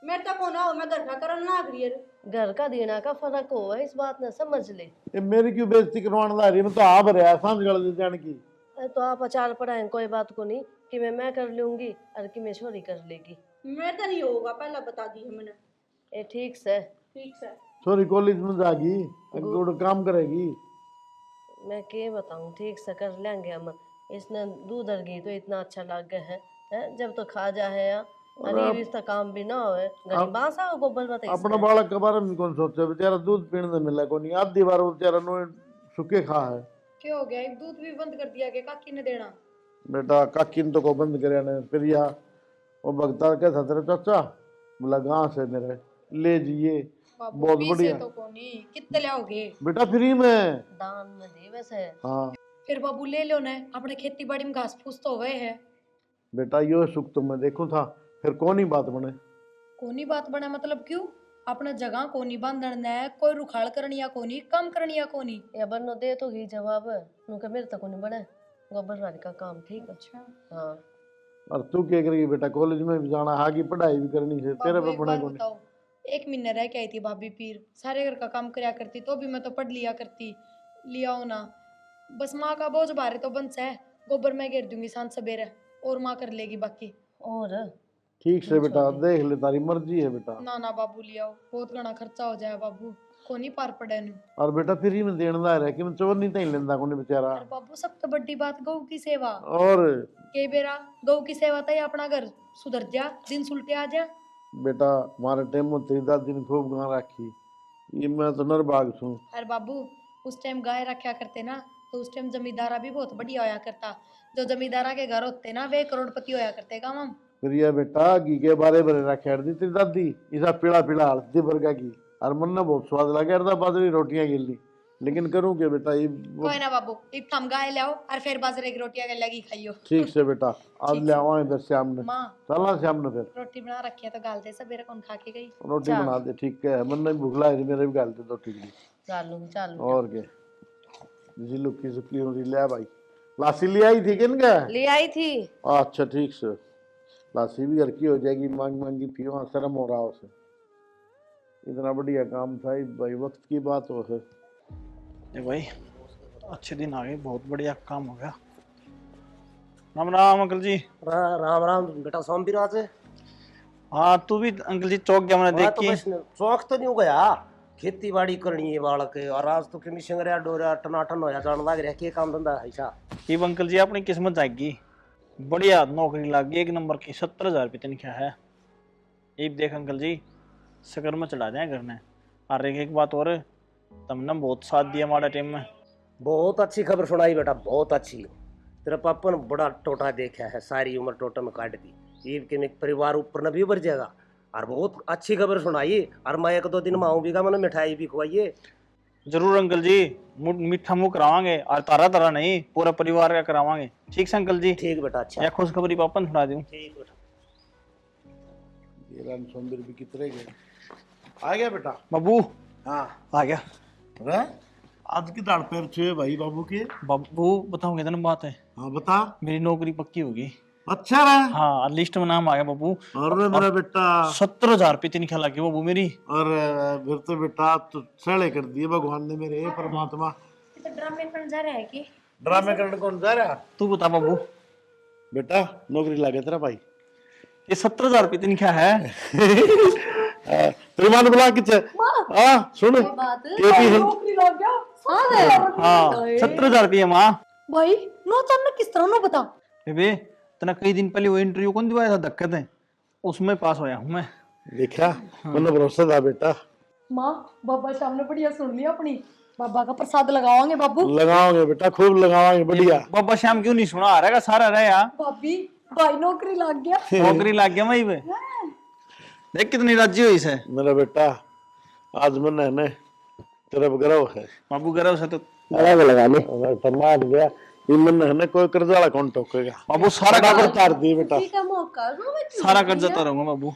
[SPEAKER 6] मेरे तक होना हो, मैं घर का करन ना अग्रियर।
[SPEAKER 3] घर का देना का फर्क हो इस बात ने समझ ले।
[SPEAKER 4] ये मेरी क्यों बेइज्जती करवाने ला रही है? मैं तो आ भरया समझ गल दे जान की।
[SPEAKER 3] तो आप अचार पढ़ाए कोई बात को नहीं कि मैं कर लूंगी और कि मैं छोरी कर लेगी।
[SPEAKER 6] मेरे तो नहीं होगा, पहला बता दी है मैंने।
[SPEAKER 3] ये ठीक से
[SPEAKER 6] ठीक है।
[SPEAKER 4] छोरी कॉलेज में जागी, अगोड़ काम करेगी।
[SPEAKER 3] मैं के बताऊं, ठीक से कर लेंगे हम। इसने दूध अर्गी तो इतना अच्छा लग गया है जब तो खा जा है या अरे ये रिश्ता काम भी ना होए गरीबा सा गोबर बता
[SPEAKER 4] अपना बालक के बारे में कौन सोचे? बेचारा दूध पीने से मिला को नहीं, आधी बार वो बेचारा नो सुखे खा है।
[SPEAKER 2] क्या हो गया, एक दूध भी बंद कर दिया के काकी ने देना?
[SPEAKER 4] बेटा काकिन तो को बंद करे ने प्रिया वो भगता के था तेरे चाचा, बोला गांव से मेरे ले जिए बहुत बढ़िया।
[SPEAKER 2] तो कोनी कितने लाओगे?
[SPEAKER 4] बेटा फ्री में
[SPEAKER 3] दान में दे वैसे।
[SPEAKER 4] हाँ
[SPEAKER 2] फिर बाबू ले लो ना, अपने खेती बाड़ी में घास फूस तो हुए है।
[SPEAKER 4] बेटा यो सुख तो मैं देखूं था, फिर कौन ही बात बने।
[SPEAKER 2] कोनी बात बना मतलब क्यों? अपना जगह कोनी बांधना है, कोई रुखाड़ करनी या कोनी काम करनी या कोनी।
[SPEAKER 3] या बनो दे तो ही जवाब नुका मेरे तक नहीं बने गोबर वाली का काम ठीक है।
[SPEAKER 2] अच्छा
[SPEAKER 3] हाँ
[SPEAKER 4] और तू क्या करेगी बेटा? कॉलेज में भी जाना, आगे पढ़ाई भी करनी है, तेरे
[SPEAKER 2] बाबू
[SPEAKER 4] पे
[SPEAKER 2] एक
[SPEAKER 4] पढ़ा
[SPEAKER 2] बात
[SPEAKER 4] कौन?
[SPEAKER 2] बताओ, एक महीने रह के आई थी भाभी पीर, सारे घर का काम करया करती तो भी मैं तो पढ़ लिया करती। लिया हो ना, बस माँ का बोझ भारे तो बंस है, गोबर मैं घेर दूंगी सांझ सवेरे और माँ कर लेगी बाकी।
[SPEAKER 3] और
[SPEAKER 4] ठीक से बेटा देख ले, तारी मर्जी है बेटा।
[SPEAKER 2] ना ना बाबू लिया हो, बहुत घना खर्चा हो जाए बाबू, कोनी पार पड़े नु।
[SPEAKER 4] और बेटा फ्री में देने रह कि मैं चोर नहीं तई लेंदा कोनी बेचारा।
[SPEAKER 2] और बाबू सब तो बड़ी बात गऊ की सेवा।
[SPEAKER 4] और
[SPEAKER 2] के बेरा गऊ की सेवा तय अपना घर सुधर जा, दिन सुलटे आ जा।
[SPEAKER 4] बेटा हमारे टाइम में तेरी दादी ने खूब गां रखी, ये मैं तो नरबाग छू।
[SPEAKER 2] अरे बाबू उस टाइम गाय रखा करते ना, तो उस टाइम जमींदारा भी बहुत बढ़िया होया करता। जो जमींदारा के घर होते ना वे करोड़पति होया करते काम हम।
[SPEAKER 4] प्रिया बेटा घी के बारे बरे रखे दी तेरी दादी, इसा पीला पीला हल्दी बरगा की, और मन ने बहुत स्वाद लगे था बाजरी रोटियां गिली। लेकिन करूँ क्या बेटा ये
[SPEAKER 2] कोई ना बाबू, एक हम गाय लाओ और फिर बाजरे की रोटियां के लगी खाइयो।
[SPEAKER 4] ठीक से बेटा आज ले आवा इधर शाम ने,
[SPEAKER 2] माँ
[SPEAKER 4] चलना शाम ने फिर
[SPEAKER 2] रोटी बना रखी है तो गाल दे, सवेरे कौन खा के गई।
[SPEAKER 4] रोटी बना दे। ठीक है मन ने भूख लगी मेरे भी गाल दे दो ठीक है।
[SPEAKER 3] चालू
[SPEAKER 4] और के जी लुकी सुकी हो रही ले भाई, लासी ले आई थी किन का?
[SPEAKER 3] ले आई थी।
[SPEAKER 4] अच्छा ठीक से, लासी भी घर की हो जाएगी, मांग मांगी पियो, शर्म हो रहा उसे। इतना बढ़िया काम था भाई, वक्त की बात हो है।
[SPEAKER 1] ये भाई अच्छे दिन आ गए, बहुत बढ़िया काम हो गया। राम राम अंकल जी।
[SPEAKER 5] राम राम बेटा सोमवीर आज।
[SPEAKER 1] हाँ तू भी अंकल जी चौक गया मैंने देख
[SPEAKER 5] तो
[SPEAKER 1] के।
[SPEAKER 5] बस चौक तो नहीं हो गया, खेती बाड़ी करनी है बालक, और आज तो कमीशन रहा डोरा टनाटन होया जान लग रहा, के काम धंधा है ऐसा।
[SPEAKER 1] ये अंकल जी अपनी किस्मत जाएगी, बढ़िया नौकरी लग गई, एक नंबर की 70,000 रुपये तनख्वाह है। ये देख अंकल जी शक्कर में चढ़ा दें घर ने। और एक बात और, तुमने बहुत साथ दिया हमारे टाइम में।
[SPEAKER 5] बहुत अच्छी खबर सुनाई बेटा, बहुत अच्छी। तेरा पापा ने बड़ा टोटा देखा है, सारी उम्र टोटा में काट दी, ये के परिवार ऊपर न भी उभर जाएगा। और बहुत अच्छी खबर सुनाई, और मैं 1-2 दिन में आऊँ भी मैंने मिठाई भी खुआइए।
[SPEAKER 1] जरूर अंकल जी, मीठा मुंह करावांगे, और तारा तारा नहीं पूरा परिवार का करावांगे। ठीक से अंकल जी?
[SPEAKER 5] ठीक बेटा अच्छा।
[SPEAKER 1] या खुशखबरी पापा ने सुना दूं?
[SPEAKER 5] ठीक बेटा।
[SPEAKER 4] ये राम सोमवीर भी कितने गए आ गया बेटा?
[SPEAKER 1] बाबू
[SPEAKER 4] हाँ
[SPEAKER 1] आ गया।
[SPEAKER 4] अरे आज की दाढ़ पैर छुए भाई बाबू के।
[SPEAKER 1] बाबू बताऊंगे तेन बात है,
[SPEAKER 4] हाँ बता।
[SPEAKER 1] मेरी नौकरी पक्की होगी।
[SPEAKER 4] अच्छा रहा।
[SPEAKER 1] हाँ लिस्ट में नाम आ गया बाबू।
[SPEAKER 4] और मेरा बेटा
[SPEAKER 1] 70,000 रुपये तनख्वाह लगी बाबू मेरी।
[SPEAKER 4] और फिर तो बेटा तो सड़े कर दिए भगवान ने मेरे, परमात्मा।
[SPEAKER 2] तो ड्रामे करने जा रहा है कि?
[SPEAKER 4] ड्रामे करने कौन जा रहा?
[SPEAKER 1] तू बता बाबू।
[SPEAKER 4] बेटा नौकरी लगे तेरा भाई।
[SPEAKER 1] ये 70,000 रुपये तनख्वाह है।
[SPEAKER 4] तेरी मां ने बुला किचे। हाँ सुन केपी
[SPEAKER 1] हाँ 70,000 रुपये माँ।
[SPEAKER 2] भाई नो चल किस तरह नो बता।
[SPEAKER 1] बेबे तना कई दिन पहले वो इंटरव्यू कौन दिवाया था धक्के थे, उसमें पास होया हूँ मैं।
[SPEAKER 4] देखा मैंने भरोसा था बेटा।
[SPEAKER 2] माँ बाबा सामने बढ़िया सुन लिया अपनी, बाबा का प्रसाद लगाओगे बाबू?
[SPEAKER 4] लगाओगे बेटा, खूब लगाओगे, बढ़िया।
[SPEAKER 1] बाबा श्याम क्यों नहीं सुना आ रहा सारा रहे यार?
[SPEAKER 2] भाभी भाई नौकरी लग गया।
[SPEAKER 1] नौकरी लग गया वही पे। देख कितनी राजी हुई से
[SPEAKER 4] मेरा बेटा, आज मैंने है तेरा गर्व है।
[SPEAKER 1] बाबू गर्व से तो
[SPEAKER 4] अलग लगाने समाज गया, ये मन है ना, कोई कर्जा वाला कौन टोकेगा।
[SPEAKER 1] बाबू सारा कर्जा
[SPEAKER 4] उतार दिए बेटा।
[SPEAKER 3] किसी का मौका रो मैं क्यों
[SPEAKER 1] सारा कर्जा उतारूंगा बाबू।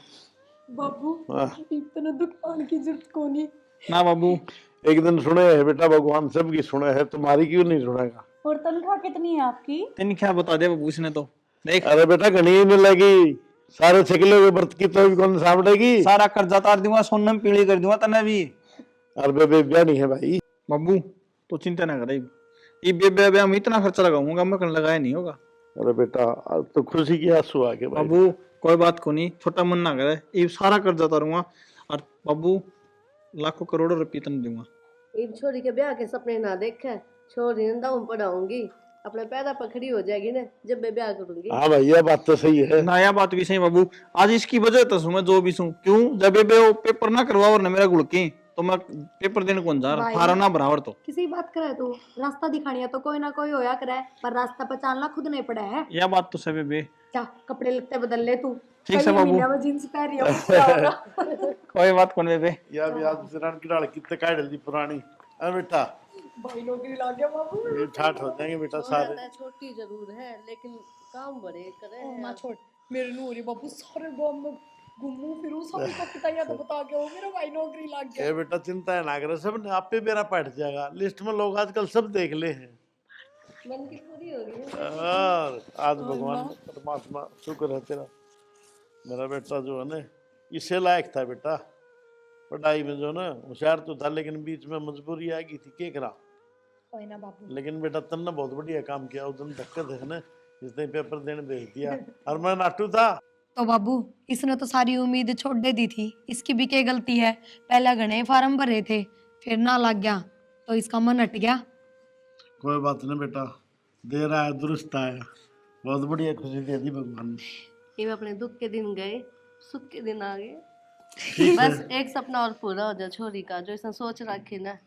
[SPEAKER 2] बाबू
[SPEAKER 4] हाँ।
[SPEAKER 2] इतना दुख पाने की जरूरत को नहीं।
[SPEAKER 1] ना बाबू
[SPEAKER 4] एक दिन सुने है बेटा, भगवान सबकी सुने है, तुम्हारी क्यों नहीं सुनेगा।
[SPEAKER 6] और तनख्वाह कितनी है आपकी?
[SPEAKER 1] तेन क्या बता दे बाबू इसने तो। देख
[SPEAKER 4] अरे बेटा घनी नहीं लगी, सारे छिकले हुए व्रत की तो भी कौन सामड़ेगी।
[SPEAKER 1] सारा कर्जा उतार दूंगा, सोने में पीली कर दूंगा तने भी।
[SPEAKER 4] अरे बेबे ब्याह नहीं है भाई।
[SPEAKER 1] बाबू तो चिंता ना करे, ये बेबे हम इतना खर्चा लगाऊंगा मैं कल लगाया नहीं होगा।
[SPEAKER 4] अरे बेटा आज तो खुशी की आंसू आ गए भाई।
[SPEAKER 1] बाबू कोई बात को नहीं, छोटा मन ना करे, ये सारा कर्जा उतारूंगा और बाबू लाखों करोड़ों रुपये तन दूंगा।
[SPEAKER 3] इन छोरी के ब्याह के सपने ना देखे, छोरी ने दाऊं पढ़ाऊंगी, अपने पैदा पर खड़ी हो जाएगी ना जब मैं ब्याह करूंगी।
[SPEAKER 4] हाँ भाई ये बात तो सही है।
[SPEAKER 1] नया बात भी सही बाबू, आज इसकी वजह तो सू मैं जो भी सू क्यों, जब बेबे वो पेपर ना करवा और ना मेरा गुड़की तो मैं पेपर देने कौन जा रहा, फारा ना बराबर तो
[SPEAKER 7] किसी बात करे तो रास्ता दिखानिया तो कोई ना कोई होया करे, पर रास्ता पहचानना खुद नहीं पड़ा है।
[SPEAKER 1] यह बात तो सब बेबे।
[SPEAKER 7] जा कपड़े लगते बदल ले तू।
[SPEAKER 1] ठीक से
[SPEAKER 7] कई
[SPEAKER 1] बाबू।
[SPEAKER 7] महीना में जींस पहन रही हूं, क्या होगा?
[SPEAKER 1] कोई बात कौन बेबे।
[SPEAKER 4] या भी आज सिरान की डाल कितने काट दी पुरानी। अरे बेटा
[SPEAKER 7] भाई नौकरी लग गया बाबू।
[SPEAKER 4] ये ठाठ हो जाएंगे बेटा सारे।
[SPEAKER 3] औरत छोटी जरूर है लेकिन काम बड़े करे
[SPEAKER 7] ओ
[SPEAKER 3] हैं।
[SPEAKER 7] मां छोड़, मेरे नूरी बाबू सारे गांव में घूमू फिरू, सभी को पिटाइया तो बता के हो मेरा भाई नौकरी लग गया।
[SPEAKER 4] ये बेटा चिंता है ना करे, सब ने आप पे मेरा पट जाएगा। लिस्ट में लोग आजकल सब देख ले हैं।
[SPEAKER 3] मन की पूरी हो गई है।
[SPEAKER 4] और आज भगवान परमात्मा शुक्र है तेरा, मेरा बेटा जो है ना इससे लायक था बेटा। पढ़ाई में जो ना होशियार तो था, लेकिन बीच में मजबूरी आ गई थी, क्या करा।
[SPEAKER 7] कोई ना बाबू।
[SPEAKER 4] लेकिन बेटा तन्ने बहुत बढ़िया काम किया। उस दिन धक्का थे ना, इसने पेपर देने भेज दिया और मैं नाटू था।
[SPEAKER 2] तो बाबू इसने तो सारी उम्मीद छोड़ दे दी थी, इसकी भी क्या गलती है? पहले घने फार्म भरे थे, फिर ना लग गया तो इसका मन हट गया।
[SPEAKER 4] कोई बात नहीं बेटा, दे रहा है दुरुस्त आया, बहुत बढ़िया खुशी दे दी भगवान ने।
[SPEAKER 3] ये अपने दुख के दिन गए, सुख के दिन आ गए। बस एक सपना और पूरा हो जाए छोरी का, जो इसने सोच रखी ना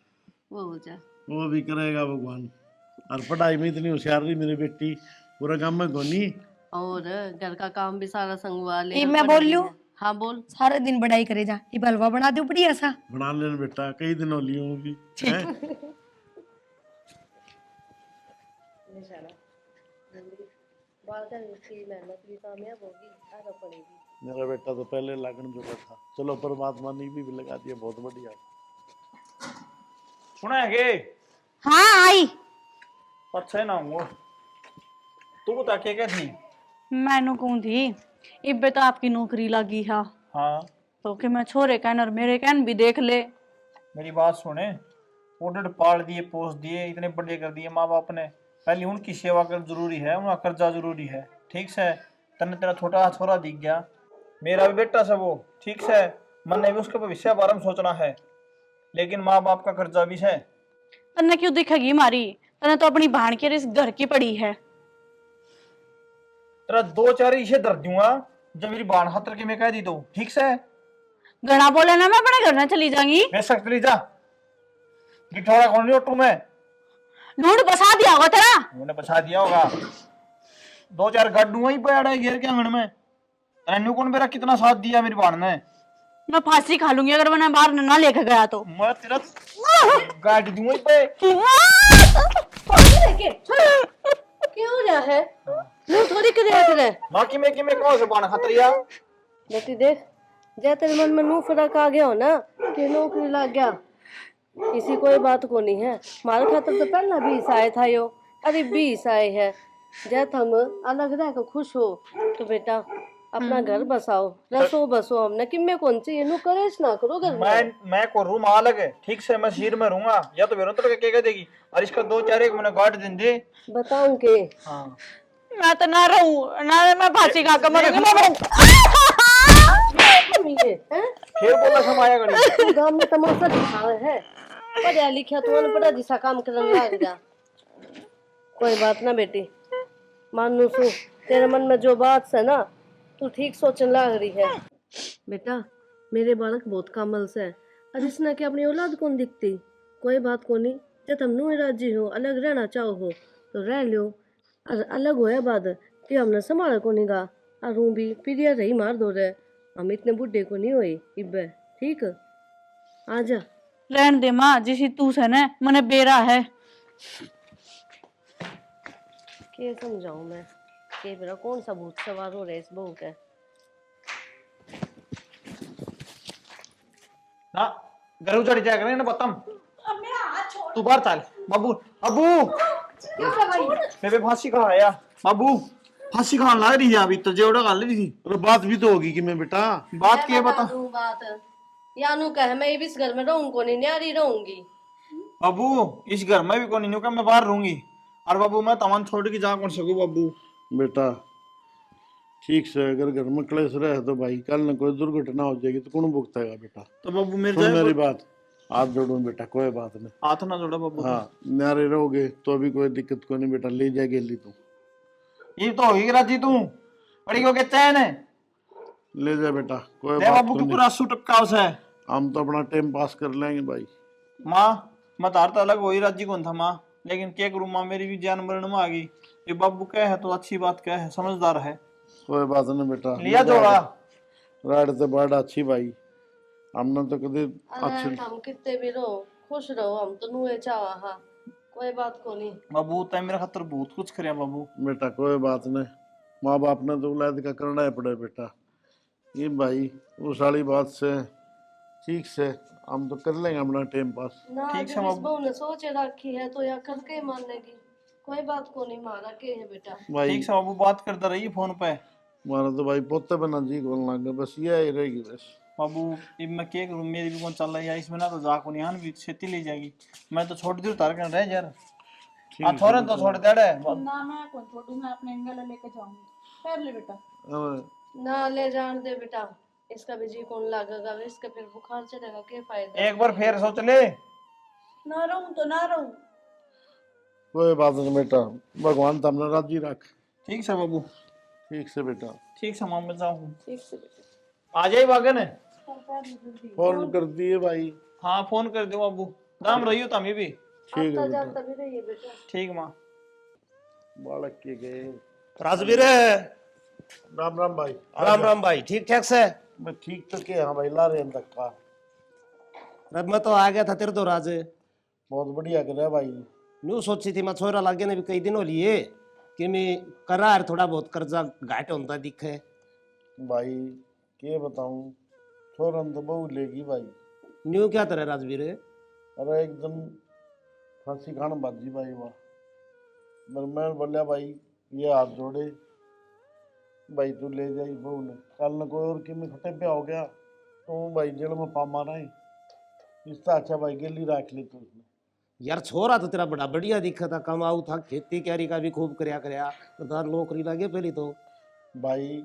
[SPEAKER 3] वो हो जाए।
[SPEAKER 4] वो भी करेगा भगवान। और पढ़ाई में इतनी होशियार रही मेरी बेटी, पूरा काम में गोनी।
[SPEAKER 3] और घर का काम भी सारा संगवा ले।
[SPEAKER 2] ये मैं बोल लूं?
[SPEAKER 3] हाँ बोल।
[SPEAKER 2] सारे दिन बढ़ाई करे जा, ये हलवा बना दो बढ़िया सा।
[SPEAKER 4] बना लेना बेटा, कई दिन हो लिए होगी। हैं?
[SPEAKER 3] मेहनत भी कामयाब होगी, आगे पड़ेगी।
[SPEAKER 4] मेरा बेटा तो पहले लगन जो था, चलो परमात्मा ने भी लगा दिया, बहुत बढ़िया।
[SPEAKER 1] सुना है के
[SPEAKER 6] हाँ आई।
[SPEAKER 1] अच्छा है ना वो तू बता क्या थी।
[SPEAKER 6] मैनू कौन थी, इब्बे तो आपकी नौकरी लगी है,
[SPEAKER 1] हाँ
[SPEAKER 6] तो कि मैं छोरे कहन और मेरे कहन भी देख ले।
[SPEAKER 1] मेरी बात सुने, ऑर्डर पाल दिए, पोस्ट दिए, इतने बड़े कर दिए माँ बाप ने, पहले उनकी सेवा कर जरूरी है, उनका कर्जा जरूरी है। ठीक से तने तेरा छोटा छोरा दिख गया, मेरा भी बेटा से वो। ठीक से मन ने भी उसके भविष्य बारे में सोचना है, लेकिन माँ बाप का कर्जा भी है।
[SPEAKER 6] तन्ने क्यों दिखेगी मारी, तन्ने तो अपनी बहन के इस घर की पड़ी है।
[SPEAKER 1] तेरा दो चार इसे दर दूंगा जब मेरी बाण हाथ के मैं कह दी तो। ठीक से
[SPEAKER 6] घना बोले ना, मैं अपने घर ना चली जाऊंगी।
[SPEAKER 1] मैं सकती ली जा गिठौड़ा कौन नहीं ऑटो में
[SPEAKER 6] ढूंढ बसा दिया होगा तेरा।
[SPEAKER 1] मैंने बचा दिया होगा, दो चार गड्ढ दूंगा ही पड़ा है घेर के आंगन में। तेनू कौन मेरा कितना साथ दिया मेरी बाण ने।
[SPEAKER 6] मैं फांसी खा लूंगी अगर मैंने बाहर ना लेकर गया तो।
[SPEAKER 1] मैं तेरा गाड़ी दूंगा ही पे।
[SPEAKER 3] क्यों रहा है मुंह थोड़ी कर रहे।
[SPEAKER 1] माँ की मैं कौन से बाण खतरिया।
[SPEAKER 3] बेटी देख, जय तेरे मन में नू फर्क आ गया हो ना कि नौकरी लग गया, किसी कोई बात को नहीं है। हमारे खातर तो पहला 20 आए था यो, अरे 20 आए है। जब हम अलग रह कर खुश हो तो बेटा अपना घर बसाओ, रसो बसो। हमने किम्मे कौन सी इनु करेश ना करो घर में।
[SPEAKER 1] मैं को रूम अलग है। ठीक से मैं सिर में रहूंगा या तो बेरों तो क्या कह देगी, और इसका दो चार एक मैंने गाड़ दिन दे।
[SPEAKER 3] बताऊं के
[SPEAKER 1] हाँ
[SPEAKER 6] मैं तो ना रहूं ना, मैं फांसी खा कर मरूंगी। मैं
[SPEAKER 1] फिर बोला समाया गड़ी
[SPEAKER 3] गांव में तमाशा दिखावे है, पढ़ा लिखा तो अनपढ़ा जिसा काम करने लग जा। कोई बात ना बेटी, मानू सु तेरे मन में जो बात है ना तू ठीक सोचने लग रही है। बेटा मेरे बालक बहुत कामल से है, और इसने के अपनी औलाद कौन दिखती। कोई बात को नहीं, जब तुम नु राजी हो अलग रहना चाहो हो तो रह लो। और अलग होया बाद कि हमने संभाला को नहीं गा और हूँ भी पीरिया रही मार दो रे। हम इतने बुढ़े को नहीं हुए इब्बे ठीक आ जा।
[SPEAKER 6] रहन दे माँ, जिसी तू से न मने बेरा है।
[SPEAKER 3] के समझाऊं मैं के मेरा कौन सा भूत सवार हो रहा है इस बहू के।
[SPEAKER 1] ना घर उजाड़ी जाएगा ना बतम। तू बाहर चल बाबू। अबू मेरे फांसी कहाँ है यार बाबू? फांसी कहाँ लग रही है? अभी तो जेवड़ा कर ली थी।
[SPEAKER 4] अरे बात भी तो होगी कि मैं बेटा
[SPEAKER 1] बात की है
[SPEAKER 3] मैं
[SPEAKER 1] बता।
[SPEAKER 3] दूं बात यानू कहे मैं इस घर में रहूं को नहीं न्यारी रहूंगी।
[SPEAKER 1] बाबू इस घर में भी कौन नहीं का मैं बाहर रहूंगी। और बाबू मैं तमन छोड़ के जा कौन सकूं बाबू?
[SPEAKER 4] बेटा ठीक से अगर घर में क्लेश रहे तो भाई कल न कोई दुर्घटना हो जाएगी तो कौन भुगतेगा बेटा?
[SPEAKER 1] तो बाबू मेरे
[SPEAKER 4] सुन
[SPEAKER 1] जाए
[SPEAKER 4] मेरी बात, हाथ जोड़ूं बेटा, कोई बात नहीं।
[SPEAKER 1] हाथ ना जोड़ा बाबू।
[SPEAKER 4] हाँ न्यारे रहोगे तो अभी कोई दिक्कत को नहीं बेटा, ले जाएगी ली तू।
[SPEAKER 1] ये तो होगी राजी तू बड़ी हो के चैन है।
[SPEAKER 4] ले जा बेटा, कोई
[SPEAKER 1] दे
[SPEAKER 4] बात
[SPEAKER 1] बाबू
[SPEAKER 4] तो
[SPEAKER 1] की
[SPEAKER 4] नहीं।
[SPEAKER 1] पूरा सूट का है।
[SPEAKER 4] हम तो अपना टाइम पास कर लेंगे भाई।
[SPEAKER 1] माँ मैं तार तो अलग हो ही राजी कौन था माँ, लेकिन क्या करूँ माँ मेरी भी जान मरण में आ गई। ये बाबू क्या है तो अच्छी बात क्या है, समझदार है।
[SPEAKER 4] कोई बात नहीं बेटा,
[SPEAKER 1] लिया जोड़ा
[SPEAKER 4] राड से बड़ा अच्छी भाई। हमने तो कभी
[SPEAKER 3] अरे
[SPEAKER 4] अच्छी
[SPEAKER 3] हम कितने भी रहो खुश रहो हम तो नुए चावा हाँ कोई बात को नहीं।
[SPEAKER 1] बाबू तय मेरा खातर बहुत कुछ करे बाबू।
[SPEAKER 4] बेटा, कोई बात नहीं। माँ बाप ने तो औलाद का करना है पड़े बेटा। ये भाई उस वाली बात से ठीक से हम तो कर लेंगे अपना टाइम पास।
[SPEAKER 3] ना
[SPEAKER 1] ठीक
[SPEAKER 3] जब
[SPEAKER 1] है
[SPEAKER 3] इस
[SPEAKER 1] बाबू।
[SPEAKER 3] बहू ने सोच रखी है तो या करके मानेगी। कोई बात को नहीं मारा के है बेटा।
[SPEAKER 4] भाई
[SPEAKER 1] ठीक से बाबू बात करता रहिए फोन पे।
[SPEAKER 4] हमारा तो भाई पोते बना जी बोलना लगे, बस ये ही रहेगी बस।
[SPEAKER 1] बाबू अब मैं क्या करूँ, मेरी भी कौन चल रही है इसमें ना, तो जाको निहान भी खेती ले जाएगी। मैं तो छोड़ दी उतार कर रह यार। हाँ थोड़े तो छोड़ दे
[SPEAKER 6] ना मैं कौन छोड़ू, मैं अपने एंगल लेके जाऊंगी। कर ले बेटा।
[SPEAKER 4] अरे
[SPEAKER 3] ना ले जान दे बेटा, इसका भी जी कौन लगेगा इसका फिर बुखार चढ़ेगा क्या फायदा।
[SPEAKER 1] एक बार फिर सोच ले।
[SPEAKER 6] ना रहूं तो ना रहूं।
[SPEAKER 4] कोई बात नहीं बेटा, भगवान तुमने राजी रख।
[SPEAKER 1] ठीक से बाबू।
[SPEAKER 4] ठीक से बेटा,
[SPEAKER 1] ठीक से माँ मैं जाऊँ।
[SPEAKER 3] ठीक से बेटा।
[SPEAKER 1] आ जाए बागन है।
[SPEAKER 4] फोन कर दिए भाई।
[SPEAKER 1] हाँ फोन कर दो बाबू। दाम रही हो तुम भी।
[SPEAKER 4] ठीक है
[SPEAKER 3] आता
[SPEAKER 4] बेटा।
[SPEAKER 3] जाता भी रहिए बेटा।
[SPEAKER 1] ठीक माँ।
[SPEAKER 4] बालक के गए।
[SPEAKER 5] राजवीर
[SPEAKER 4] राम राम भाई।
[SPEAKER 5] राम राम भाई, ठीक ठाक से?
[SPEAKER 4] मैं ठीक तो के हाँ भाई, ला रहे हैं धक्का।
[SPEAKER 5] अरे मैं तो आ गया था तेरे तो राज।
[SPEAKER 4] बहुत बढ़िया कर रहा भाई।
[SPEAKER 5] न्यू सोची थी मैं छोरा लागे ने भी कई दिन हो लिए कि मैं करार थोड़ा बहुत कर्जा घाट होता दिखे।
[SPEAKER 4] भाई के बताऊं, छोरन तो बहु लेगी भाई।
[SPEAKER 5] न्यू क्या तरह राजवीर?
[SPEAKER 4] अरे एकदम फांसी खान बाजी भाई वाह। पर मैं बोलिया भाई ये हाथ जोड़े भाई, तू ले जाई बहू ने। कल न कोई और किमी खटे पे हो गया तो भाई जेल में पा मारा है। इससे अच्छा भाई गेली रख ली तू उसने।
[SPEAKER 5] यार छोरा तो तेरा बड़ा बढ़िया दिखा था, कमाऊ था, खेती क्यारी का भी खूब करया तो नौकरी लगे पहली तो
[SPEAKER 4] भाई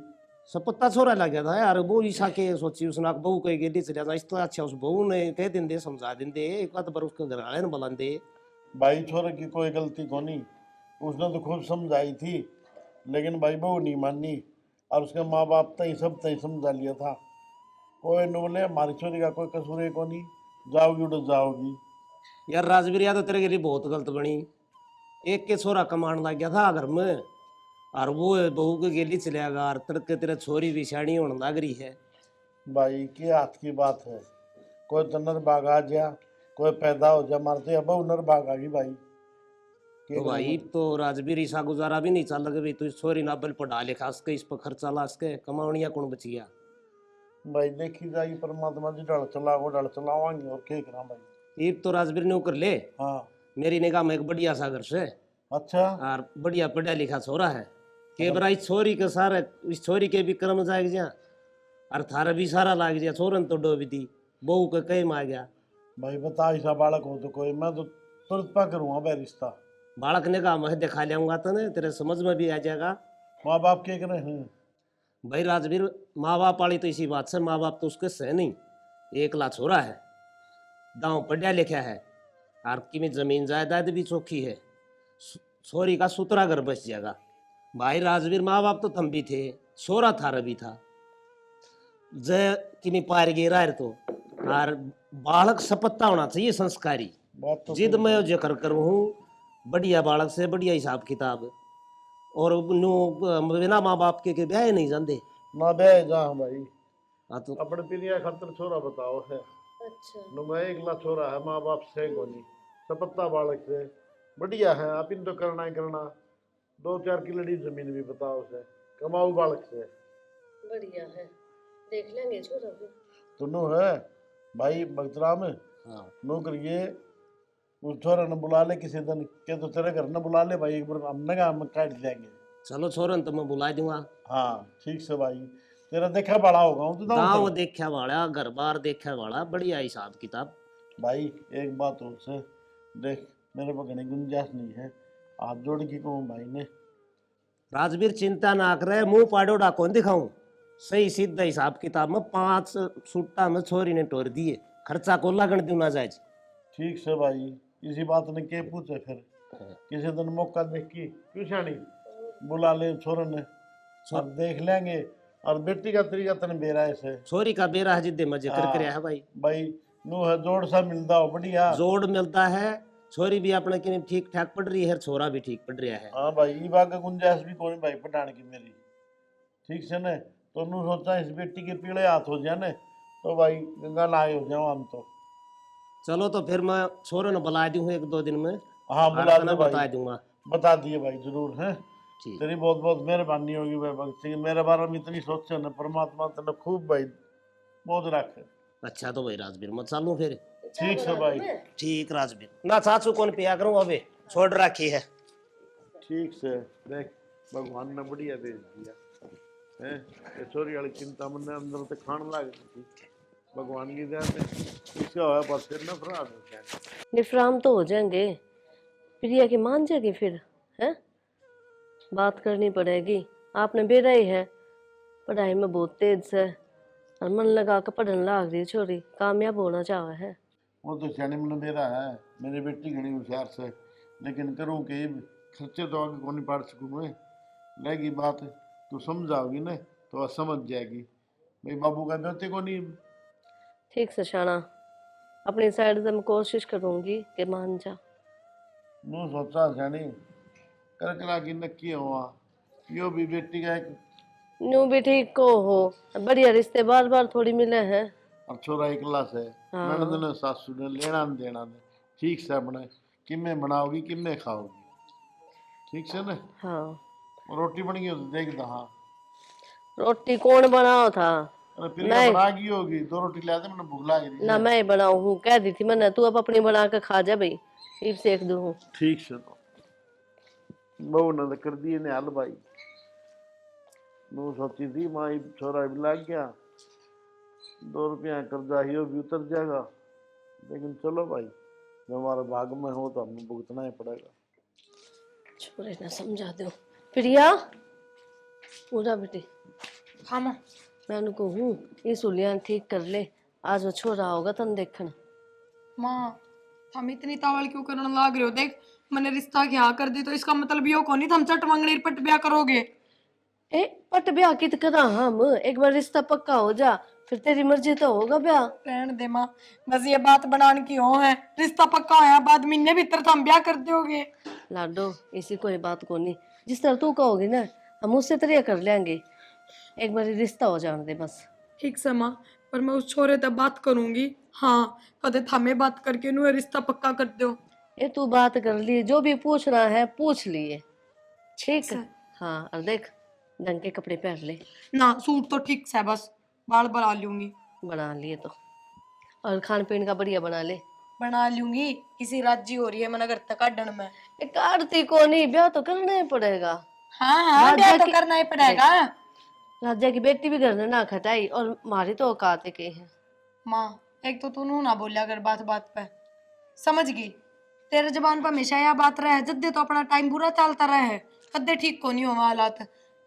[SPEAKER 5] सपत्ता छोरा लग गया था यार। वो ईसा के सोची उसने बहू कही गेली चलिया था, इस तो अच्छा उस बहू ने कह देंदे समझा देंदे एक बात पर उसके घर वाले ने बुला दे।
[SPEAKER 4] भाई छोरे की कोई गलती को नहीं, उसने तो खूब समझाई थी लेकिन भाई बहू नहीं मानी। और उसके माँ बाप तई सब तई समझा लिया था। कोई न बोले हमारी छोरी का कोई कसूर है को नहीं, जाओगी उड़ जाओगी।
[SPEAKER 5] यार राजवीर यार तो तेरे के लिए बहुत गलत बनी। एक के छोरा कमान लग गया था घर में और वो बहू के गेली चलिया गया और तड़के तेरे छोरी भी शाणी होने लग रही है।
[SPEAKER 4] भाई के हाथ की बात है, कोई तो नर बाग आ जा, कोई पैदा हो जा, मारते अब नर बाग आ गई भाई।
[SPEAKER 5] तो भाई तो राजवीर ईसा गुजारा भी नहीं चल लगे भाई, तू इस छोरी नाबल पढ़ा लिखा सके, इस पर खर्चा ला सके, कमावनिया कौन बच गया?
[SPEAKER 4] भाई देखी जाएगी परमात्मा जी, डल चलाओ डल चलावाएंगे और क्या करा भाई।
[SPEAKER 5] एक तो राजवीर ने कर ले
[SPEAKER 4] हाँ
[SPEAKER 5] मेरी निगाह में एक बढ़िया सा घर से
[SPEAKER 4] अच्छा।
[SPEAKER 5] और बढ़िया पढ़ा लिखा छोरा है के बरा इस छोरी के सारे इस छोरी के भी कर्म जाग जा और थारा भी सारा लाग जा। छोरन तो डोबी दी बहू के कई में आ गया।
[SPEAKER 4] भाई बता ऐसा बालक हो तो कोई, मैं तो तुरंत पा करूँगा भाई रिश्ता।
[SPEAKER 5] बालक ने कहा मैं दिखा लियाऊंगा तो ना तेरे समझ में भी आ जाएगा।
[SPEAKER 4] माँ बाप क्या करे हैं?
[SPEAKER 5] भाई राजवीर माँ बाप वाली तो इसी बात से, माँ बाप तो उसके सह नहीं, एकला छोरा है, दांव पढ़ा लिखा है और की जमीन जायदाद भी चौखी है, छोरी का सुतरा घर बस जाएगा। भाई राजवीर माँ बाप तो थम भी थे, छोरा थारा भी था, जय कि पार गिरा तो और बालक सपत्ता होना चाहिए संस्कारी।
[SPEAKER 4] बात तो
[SPEAKER 5] जिद
[SPEAKER 4] सही
[SPEAKER 5] मैं
[SPEAKER 4] है।
[SPEAKER 5] जिक्र करूँ हूँ, बढ़िया बालक से बढ़िया हिसाब किताब, और नो बिना माँ बाप के ब्याह नहीं जाते।
[SPEAKER 4] ना बे जा भाई,
[SPEAKER 5] हाँ तो
[SPEAKER 4] अपने पिलिया खातर छोरा बताओ है।
[SPEAKER 3] अच्छा
[SPEAKER 4] नुमा एकला छोरा है, माँ बाप से कोनी, सपत्ता बालक से बढ़िया है। आप इन तो करना ही करना, 2-4 किलो जमीन भी बताओ से, कमाऊ बालक से
[SPEAKER 3] बढ़िया है, देख लेंगे छोरा भी।
[SPEAKER 4] तो नो है भाई भक्तराम।
[SPEAKER 5] हाँ
[SPEAKER 4] नो करिए, उस छोरा ने बुला ले किसी दिन के, तो तेरे घर ने बुला ले भाई, एक बार हमने कहा हम काट देंगे।
[SPEAKER 5] चलो छोरन तो मैं बुला दूंगा।
[SPEAKER 4] हाँ ठीक से भाई, तेरा देखा बड़ा होगा हूँ तो
[SPEAKER 5] गाँव देखा वाला, घर बार देखा वाला, बढ़िया हिसाब किताब।
[SPEAKER 4] भाई एक बात और से देख, मेरे पास घनी गुंजाइश नहीं है, हाथ जोड़ के कहूँ भाई ने।
[SPEAKER 5] राजवीर चिंता ना करे, मुंह पाड़ोड़ा कौन दिखाऊं, सही सीधा हिसाब किताब में 5 सूटा में छोरी ने तोड़ दिए, खर्चा को लगन दूं ना जाए।
[SPEAKER 4] ठीक से भाई, इसी बात ने के पूछे फिर, किसी दिन मौका देख की क्यों शानी बुला ले छोरन ने, और देख लेंगे। और बेटी का तरीका तने बेरा है से
[SPEAKER 5] छोरी का बेरा है जिद्दे में जिक्र
[SPEAKER 4] हाँ
[SPEAKER 5] करया है भाई।
[SPEAKER 4] भाई, नु है जोड़ सा मिलता हो बढ़िया।
[SPEAKER 5] जोड़ मिलता है, छोरी भी अपने के ठीक ठाक पढ़ रही है, छोरा भी ठीक पढ़ रहा है।
[SPEAKER 4] हाँ भाई, ये बात का गुंजाइश भी कोई भाई पठान की मेरी, ठीक से न। तो नु सोचा इस बेटी के पीले हाथ हो जाए न, तो भाई गंगा नाय हो जाओ हम तो।
[SPEAKER 5] चलो तो फिर मैं छोरे ने बुला दूं 1-2 दिन में,
[SPEAKER 4] हाँ बुला
[SPEAKER 5] आकर
[SPEAKER 4] दे
[SPEAKER 5] ना
[SPEAKER 4] भाई,
[SPEAKER 5] बता दूंगा।
[SPEAKER 4] बता दिए भाई जरूर है।
[SPEAKER 5] ठीक।
[SPEAKER 4] तेरी बहुत बहुत मेहरबानी होगी भाई भगत सिंह, मेरे बारे में इतनी सोचे न, परमात्मा तेने खूब भाई मौज रखे।
[SPEAKER 5] अच्छा तो भाई राजवीर मैं चालू फिर।
[SPEAKER 4] ठीक से भाई,
[SPEAKER 5] ठीक राजवीर ना चाचू कौन पिया करूं, अबे छोड़ रखी है।
[SPEAKER 4] ठीक से देख, भगवान ने बढ़िया भेज दिया है। ये छोरी वाली चिंता मन अंदर से खान लग गई थी, भगवान की दया से इसका होया बस फिर ना फरार हो गया।
[SPEAKER 3] निफराम तो हो जाएंगे, प्रिया की मान जाएगी फिर है। बात करनी पड़ेगी, आपने बेरा ही है, पढ़ाई में बहुत तेज है, और मन लगा कर पढ़ने लाग रही छोरी, कामयाब होना चाह है।
[SPEAKER 4] वो तो सियाने मन मेरा है, मेरी बेटी घनी होशियार से, लेकिन करूँ कि खर्चे तो आगे कौन पड़ सकूँ मैं। रहेगी बात तू समझाओगी ना तो वह समझ जाएगी, भाई बाबू का बेटे को नहीं।
[SPEAKER 3] ठीक से शाना, अपनी साइड से मैं कोशिश करूंगी कि मान जा।
[SPEAKER 4] नू सोचा सियानी कर करा की नक्की हुआ, यो भी बेटी का एक
[SPEAKER 3] न्यू भी ठीक को हो, बढ़िया रिश्ते बार बार थोड़ी मिले हैं।
[SPEAKER 4] और छोरा एकला से
[SPEAKER 3] हाँ।
[SPEAKER 4] ननद ने सासू ने लेना न देना ने, ठीक से अपने किमें बनाओगी किमें खाओगी, ठीक से ना।
[SPEAKER 3] हाँ,
[SPEAKER 4] रोटी बन गई हो तो देख दहा,
[SPEAKER 3] रोटी कौन बनाओ था?
[SPEAKER 4] अरे फिर
[SPEAKER 3] मैं
[SPEAKER 4] बना गई होगी, 2 रोटी ला दे, मैंने भूख लग रही
[SPEAKER 3] ना,
[SPEAKER 4] है।
[SPEAKER 3] मैं ही बनाऊ हूँ, कह दी थी मैंने, तू अब अपनी बना के खा जा भाई, फिर सेक दूँ।
[SPEAKER 4] ठीक से तो बहू ने तो कर दिए ने हल भाई। नू सोची थी माँ छोरा भी लग गया, 2 रुपया कर्जा ही वो भी उतर जाएगा, लेकिन चलो भाई जो हमारे भाग में हो तो हमें भुगतना ही पड़ेगा।
[SPEAKER 3] छोरे ना समझा दो। प्रिया पूरा बेटी,
[SPEAKER 2] हाँ माँ।
[SPEAKER 3] मैं उनको हूँ ये सुलियान ठीक कर ले, आज वो छोरा होगा तन देखना।
[SPEAKER 2] माँ हम इतनी तावल क्यों करने लाग रहे हो? देख मैंने रिश्ता क्या कर दी तो इसका मतलब यो को नहीं हम चट मंगनी पट ब्याह करोगे।
[SPEAKER 3] ए पट ब्याह कित करा हम, एक बार रिश्ता पक्का हो जा, फिर तेरी मर्जी तो होगा ब्याह।
[SPEAKER 2] रहने दे माँ, बस ये बात बनाने की हो है, रिश्ता पक्का होया बाद महीने भीतर तो हम ब्याह कर दोगे।
[SPEAKER 3] लाडो इसी कोई बात को नहीं, जिस तरह तू कहोगी ना हम उससे तरह कर लेंगे, एक बार रिश्ता हो जाने दे बस।
[SPEAKER 2] ठीक से माँ, पर मैं उस छोरे तक बात करूंगी। हाँ कदे थामे बात करके नु रिश्ता पक्का कर दो।
[SPEAKER 3] ये तू बात कर ली, जो भी पूछना है पूछ लिए, ठीक है। हाँ और देख ढंग के कपड़े पहन ले।
[SPEAKER 2] ना सूट तो ठीक से, बस बाल बना लूंगी।
[SPEAKER 3] बना लिए तो, और खान पीन का बढ़िया बना ले।
[SPEAKER 2] बना लूंगी, किसी राज्य हो रही है मैंने घर तक काटन में।
[SPEAKER 3] एक आरती को नहीं, ब्याह तो करना ही पड़ेगा।
[SPEAKER 2] हाँ हाँ
[SPEAKER 3] राजा
[SPEAKER 2] ब्याह तो
[SPEAKER 3] की-
[SPEAKER 2] करना ही पड़ेगा।
[SPEAKER 3] राजा की बेटी भी घर में ना खटाई, और हमारी तो औकात के है।
[SPEAKER 2] माँ एक तो तू ना बोलिया कर बात बात पे, समझ गई? तेरे जबान पर हमेशा यह बात रहे, जद्दे तो अपना टाइम बुरा चलता रहे है, कद्दे ठीक को नहीं हो हालात।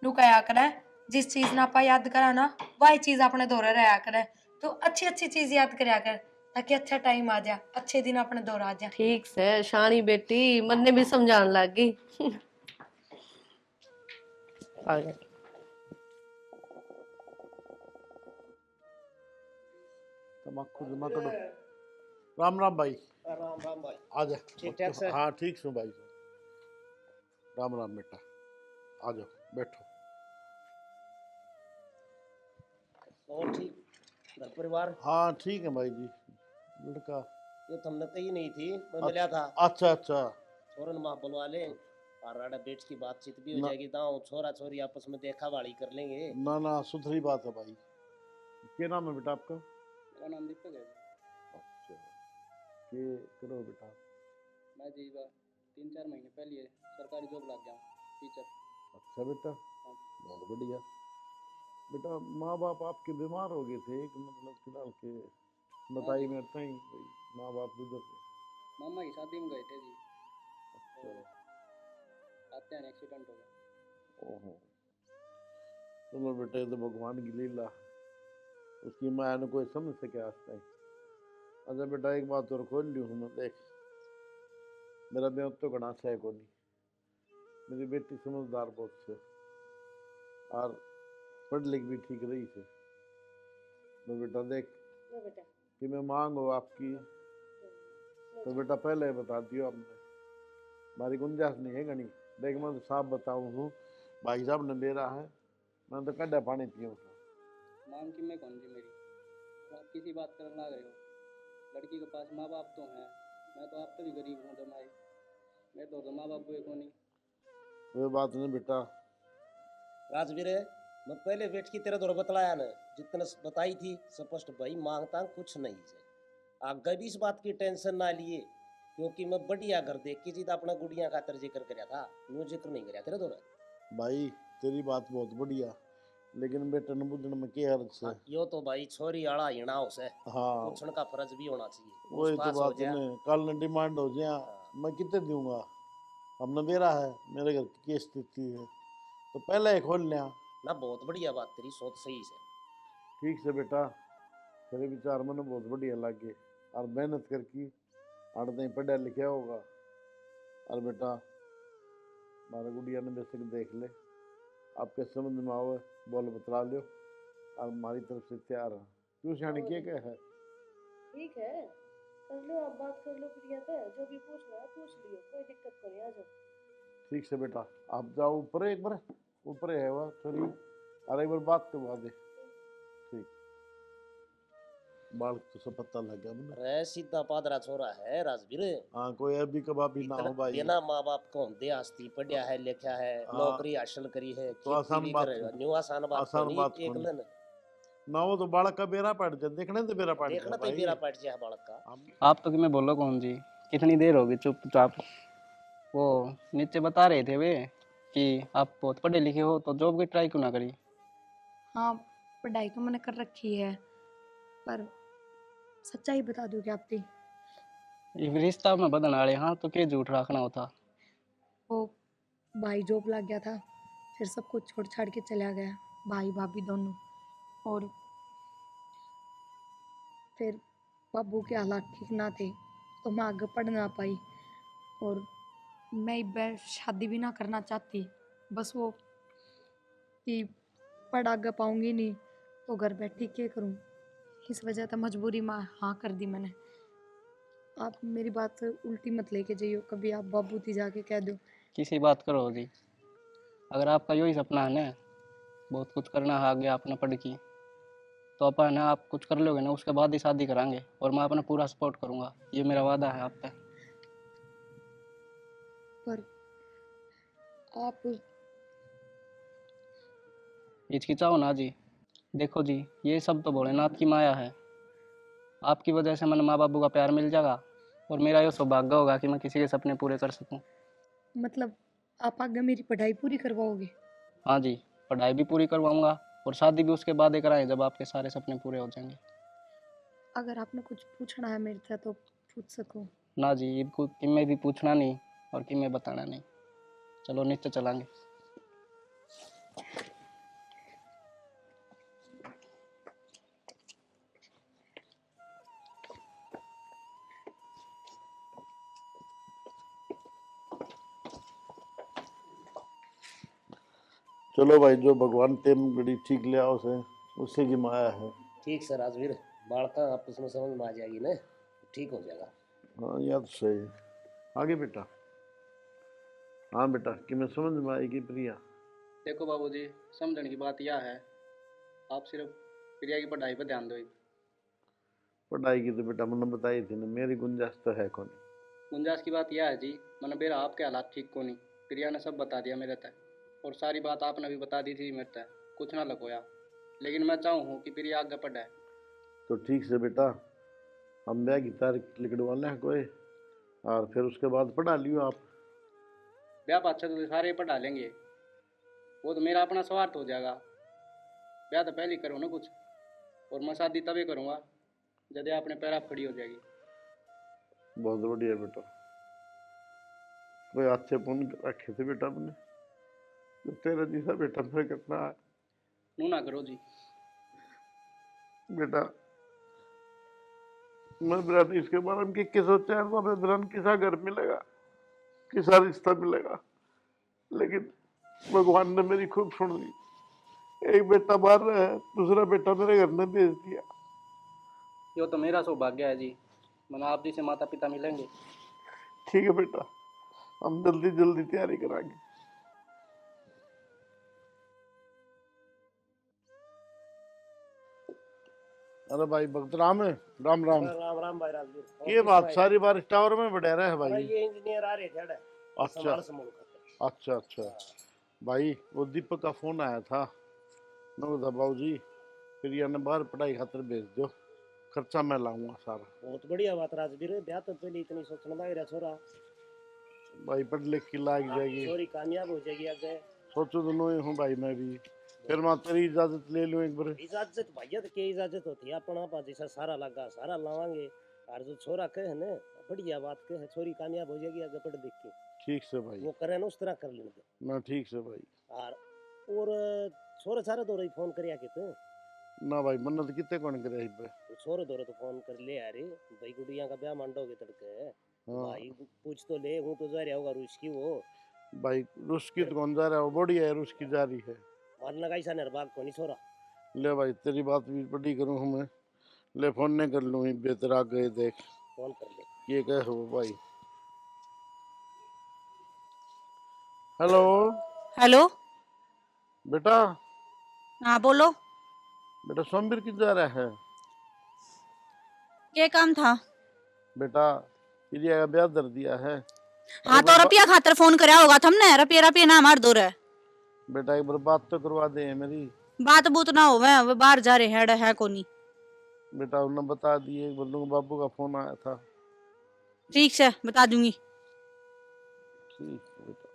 [SPEAKER 2] रुकाया करे, जिस चीज ना आपा याद करा ना वही चीज अपने दौरे रहा करे, तो अच्छी अच्छी चीज याद करया कर, ताकि अच्छा टाइम आ जाए, अच्छे दिन अपने दौर आ जाए।
[SPEAKER 3] ठीक से शानी बेटी, मन ने भी समझाने लग गई। आ गए।
[SPEAKER 4] तमाकू जमा करो। राम राम भाई।
[SPEAKER 5] राम राम भाई।
[SPEAKER 4] आ जा।
[SPEAKER 5] ठीक ठाक से?
[SPEAKER 4] हाँ ठीक हूँ भाई। राम राम बेटा, आ जाओ बैठो।
[SPEAKER 5] और ठीक घर परिवार?
[SPEAKER 4] हाँ ठीक है भाई जी। लड़का
[SPEAKER 5] ये तो हमने कही नहीं थी, मैं मिला था।
[SPEAKER 4] अच्छा अच्छा।
[SPEAKER 5] छोरन माँ बुलवा ले और राडा बेट की बातचीत भी हो
[SPEAKER 4] ना-
[SPEAKER 5] जाएगी, दाओ छोरा छोरी आपस में देखा वाली कर लेंगे।
[SPEAKER 4] ना ना सुथरी बात है भाई। क्या नाम है बेटा आपका?
[SPEAKER 8] मेरा नाम दीपक है।
[SPEAKER 4] अच्छा, के करो बेटा?
[SPEAKER 8] मैं जी 3-4 महीने पहले सरकारी जॉब लग गया टीचर।
[SPEAKER 4] अच्छा बेटा, बहुत बढ़िया। बेटा माँ बाप आपके बीमार हो गए थे, एक मतलब फिलहाल के बताई में था ही भाई, माँ बाप गुजर गए।
[SPEAKER 8] मामा की शादी में गए थे जी,
[SPEAKER 4] अच्छा।
[SPEAKER 8] आते हैं एक्सीडेंट हो गया।
[SPEAKER 4] ओहो, चलो बेटे ये तो भगवान की लीला, उसकी माया ने कोई समझ सके आज तक। अच्छा बेटा एक बात और खोल ली हूँ मैं, देख मेरा ब्याह तो घना है को नहीं, मेरी बेटी समझदार बहुत से और पढ़ लिख भी ठीक रही से। तो बेटा देख
[SPEAKER 3] लो बेटा,
[SPEAKER 4] कि मैं मांग हो आपकी, तो बेटा पहले बता दियो आपने, हमारी गुंजाइश नहीं है घनी। देख मैं तो साफ बताऊँ हूँ, भाई साहब ने मेरा है, मैं तो कड्डा पानी पियूँ था।
[SPEAKER 8] माम की मैं कौन जी मेरी, आप किसी बात करने लग रहे हो। लड़की के पास माँ बाप तो हैं, मैं तो आप तो भी गरीब हूँ जमाई, मैं तो माँ बाप हुए को नहीं।
[SPEAKER 4] कोई बात नहीं बेटा।
[SPEAKER 5] राजवीर मैं पहले बेट की तेरे दौर बतलाया न, जितने बताई थी स्पष्ट भाई मांगता कुछ नहीं है। आगे भी इस बात की टेंशन ना लिए, क्योंकि मैं बढ़िया घर देख के जीता अपना गुड़िया का जिक्र कराया था, यूं जिक्र नहीं कराया तेरे दौर।
[SPEAKER 4] भाई तेरी बात बहुत बढ़िया, लेकिन बेटा न बुझण में क्या अर्थ से।
[SPEAKER 5] यो तो भाई छोरी आड़ा हिणा उसे
[SPEAKER 4] हाँ
[SPEAKER 5] पूछने का फर्ज भी होना चाहिए।
[SPEAKER 4] वही तो
[SPEAKER 5] पूछताछ हो
[SPEAKER 4] बात
[SPEAKER 5] जाए।
[SPEAKER 4] है, कल न डिमांड हो जाए,
[SPEAKER 5] हाँ।
[SPEAKER 4] मैं कितने दूंगा? अब न मेरा है, मेरे घर की क्या स्थिति है, तो पहले ही खोल लिया।
[SPEAKER 5] ना बहुत बढ़िया बात, तेरी सोच सही से।
[SPEAKER 4] ठीक से बेटा, तेरे विचार मैंने बहुत बढ़िया लगे, और मेहनत करके आड़ नहीं पढ़ा लिखा होगा। और बेटा हमारा गुड़िया ने बेसिक देख ले, आपके समझ में आओ बोल बतला लो, और हमारी तरफ से तैयार है। क्यों सियानी क्या है?
[SPEAKER 3] ठीक है, कर लो आप बात, कर लो प्रिया से, जो भी पूछना है पूछ लियो, कोई दिक्कत नहीं, आ जाओ।
[SPEAKER 4] ठीक से बेटा, आप जाओ ऊपर, एक बार ऊपर है वह सॉरी, और एक बार बात करवा दे। ठीक, बाल तो सब पता लग गया मुझे।
[SPEAKER 5] अरे सीधा पादरा छोरा है राजवीर।
[SPEAKER 4] हाँ कोई अभी कभाबी ना हो भाई।
[SPEAKER 5] बिना माँ बाप को होंदे आस्ती पढ़िया है, लिखा है,
[SPEAKER 4] हाँ।
[SPEAKER 5] नौकरी हासिल करी है,
[SPEAKER 4] तो आसान
[SPEAKER 5] खेती भी
[SPEAKER 4] बात
[SPEAKER 5] करे,
[SPEAKER 4] है।
[SPEAKER 5] न्यू आसान बात
[SPEAKER 4] आसान
[SPEAKER 5] नहीं,
[SPEAKER 4] बात
[SPEAKER 5] एक
[SPEAKER 4] कौन?
[SPEAKER 5] लन
[SPEAKER 4] ना वो तो बालक का बेरा पड़ जाए, देखने तो बेरा पड़
[SPEAKER 5] देखना
[SPEAKER 4] जाए
[SPEAKER 5] तो
[SPEAKER 4] भाई।
[SPEAKER 5] बेरा पट जाए बालक का।
[SPEAKER 8] आप तो कि मैं बोलो कौन जी, कितनी देर होगी चुपचाप। वो नीचे बता रहे थे वे कि आप बहुत पढ़े लिखे हो, तो जॉब की ट्राई क्यों ना करी।
[SPEAKER 2] हाँ, पढ़ाई तो मैंने कर रखी है, पर सच्चाई बता दूँ क्या आपकी?
[SPEAKER 8] ये रिश्ता में बदन आड़े, हाँ तो क्या झूठ रखना होता।
[SPEAKER 2] वो भाई जॉब लग गया था, फिर सब कुछ छोड़ छाड़ के चला गया, भाई भाभी दोनों। और फिर बाबू के हालात ठीक ना थे, तो मैं आगे पढ़ ना पाई, और मैं शादी भी ना करना चाहती, बस वो कि पढ़ आगे पाऊंगी नहीं तो घर बैठी क्या करूं, इस वजह से मजबूरी में हाँ कर दी मैंने। आप मेरी बात उल्टी मत लेके जाइयो, कभी आप बाबू थी जाके कह दो।
[SPEAKER 8] किसी बात करो जी, अगर आपका यही सपना है ना, बहुत कुछ करना है आगे आपने पढ़ की, तो अपन ना आप कुछ कर लोगे ना, उसके बाद ही शादी करांगे, और मैं अपना पूरा सपोर्ट करूंगा, ये मेरा वादा है आप पे।
[SPEAKER 2] पर आप
[SPEAKER 8] हिचकिचाओ ना जी, देखो जी ये सब तो भोलेनाथ की माया है, आपकी वजह से मैंने माँ बाबू का प्यार मिल जाएगा, और मेरा ये सौभाग्य होगा कि मैं किसी के सपने पूरे कर सकूं।
[SPEAKER 2] मतलब आप आगे मेरी पढ़ाई पूरी करवाओगे?
[SPEAKER 8] हाँ जी, पढ़ाई भी पूरी करवाऊंगा, और शादी भी उसके बाद ही कराएं जब आपके सारे सपने पूरे हो जाएंगे।
[SPEAKER 2] अगर आपने कुछ पूछना है मेरे से तो पूछ सको।
[SPEAKER 8] ना जी, इनको कि मैं भी पूछना नहीं और कि मैं बताना नहीं। चलो नीचे चलांगे।
[SPEAKER 4] चलो भाई, जो भगवान टेम घड़ी ठीक लिया उसे, उसी की माया है।
[SPEAKER 5] ठीक से राजवीर, बालका आपस में समझ में आ जाएगी ना, ठीक हो जाएगा।
[SPEAKER 4] हाँ याद सही है। आगे बेटा। हाँ बेटा कि मैं समझ में आएगी प्रिया।
[SPEAKER 8] देखो बाबूजी, समझने की बात यह है, आप सिर्फ प्रिया की पढ़ाई पर ध्यान दो।
[SPEAKER 4] पढ़ाई की तो बेटा मैंने बताई थी ना, मेरी गुंजाइश तो है कौन।
[SPEAKER 8] गुंजाइश की बात यह है जी, मैंने बेरा आपके हालात ठीक को नहीं, प्रिया ने सब बता दिया मेरे तक, और सारी बात आपने भी बता दी थी मेरे तक, कुछ ना लगोया। लेकिन मैं चाहूँ कि प्रिया आगे पढ़े।
[SPEAKER 4] तो ठीक से बेटा, हम ब्याह की तारीख लिखवा लें कोई, और फिर उसके बाद पढ़ा लियो आप।
[SPEAKER 8] ब्याह पाछे तो सारे पढ़ा लेंगे, वो तो मेरा अपना स्वार्थ हो जाएगा। ब्याह तो पहले ही करो ना कुछ, और मैं शादी तभी करूँगा जब अपने पैर आप खड़ी हो जाएगी।
[SPEAKER 4] बहुत बढ़िया बेटा, कोई अच्छे पुण्य रखे थे बेटा अपने, तो तेरा जैसा बेटा मेरे कितना है
[SPEAKER 8] नू ना करो जी।
[SPEAKER 4] बेटा। मैं बिरान इसके बारे में कि सोचा है तो मैं बिरान किसा घर मिलेगा, किसा रिश्ता मिलेगा, लेकिन भगवान ने मेरी खूब सुन ली। एक बेटा बाहर है, दूसरा बेटा मेरे घर ने भेज दिया।
[SPEAKER 8] यो तो मेरा सौभाग्य है जी, मैंने आप जी से माता पिता मिलेंगे।
[SPEAKER 4] ठीक है बेटा, हम जल्दी जल्दी तैयारी कराएंगे। अरे भाई भक्त राम है, राम राम।
[SPEAKER 5] राम राम भाई राजवीर।
[SPEAKER 4] ये बात सारी बारिश टावर में बढ़ा रहा है
[SPEAKER 5] अरे
[SPEAKER 4] भाई।
[SPEAKER 5] ये इंजीनियर आ रहे थे अड़े,
[SPEAKER 4] अच्छा
[SPEAKER 5] संभाल समूह का।
[SPEAKER 4] अच्छा अच्छा। भाई वो दीपक का फोन आया था, मैं बोला बाबू जी फिर ये ने बाहर पढ़ाई खातर भेज दो, खर्चा मैं लाऊंगा सारा।
[SPEAKER 5] बहुत बढ़िया बात राजवीर, ब्याह तो पहले इतनी सोचने लग रहा छोरा।
[SPEAKER 4] भाई पढ़ लिख की लाग जाएगी,
[SPEAKER 5] छोरी कामयाब हो जाएगी आगे।
[SPEAKER 4] सोचो तो नहीं हूँ भाई मैं भी, फिर मैं तेरी इजाजत ले लूँ एक बार।
[SPEAKER 5] इजाजत भैया तो क्या इजाजत होती है, अपना आप जैसा सारा लगा सारा लावांगे। और जो छोरा कहे ना, बढ़िया बात कहे, छोरी कामयाब हो जाएगी आगे पढ़ लिख के।
[SPEAKER 4] ठीक से भाई,
[SPEAKER 5] वो करे ना उस तरह कर लेंगे।
[SPEAKER 4] ना ठीक से भाई।
[SPEAKER 5] और छोरे सारे दो रही फोन कर आके
[SPEAKER 4] ना भाई मन्नत कितने कौन करे इस पे।
[SPEAKER 5] तो छोरे दो तो फोन कर ले यार, भाई गुड़िया का ब्याह मांडोगे तड़के।
[SPEAKER 4] हाँ
[SPEAKER 5] भाई पूछ तो ले, हूँ तो जा रहा होगा रूस की वो।
[SPEAKER 4] भाई रूस की तो कौन जा रहा है, वो बढ़िया है रूस की जा रही है।
[SPEAKER 5] मारना का ऐसा निर्भाग को नहीं छोरा।
[SPEAKER 4] ले भाई तेरी बात भी बड़ी करूँ हूँ मैं, ले फोन नहीं कर लूँ बेहतर आ गए देख।
[SPEAKER 5] फोन कर ले।
[SPEAKER 4] ये कह हो भाई। Hello
[SPEAKER 6] hello.
[SPEAKER 4] बेटा।
[SPEAKER 6] हाँ बोलो।
[SPEAKER 4] बेटा सोमवीर किधर जा रहा है?
[SPEAKER 6] क्या काम था?
[SPEAKER 4] बेटा प्रिया का ब्याह कर दिया है।
[SPEAKER 6] हाँ
[SPEAKER 4] एक
[SPEAKER 6] तो
[SPEAKER 4] बार
[SPEAKER 6] रुपया खातर फोन कराया होगा तुमने, रुपया रुपया ना मार दो रे।
[SPEAKER 4] बेटा एक बार बात तो करवा दे मेरी।
[SPEAKER 6] बात बूत ना हो, वे बाहर जा रहे है कोनी।
[SPEAKER 4] बेटा उन्होंने बता दिए, बल्लू बाबू का फोन आया था।
[SPEAKER 6] ठीक से बता दूंगी।
[SPEAKER 4] ठीक है बेटा।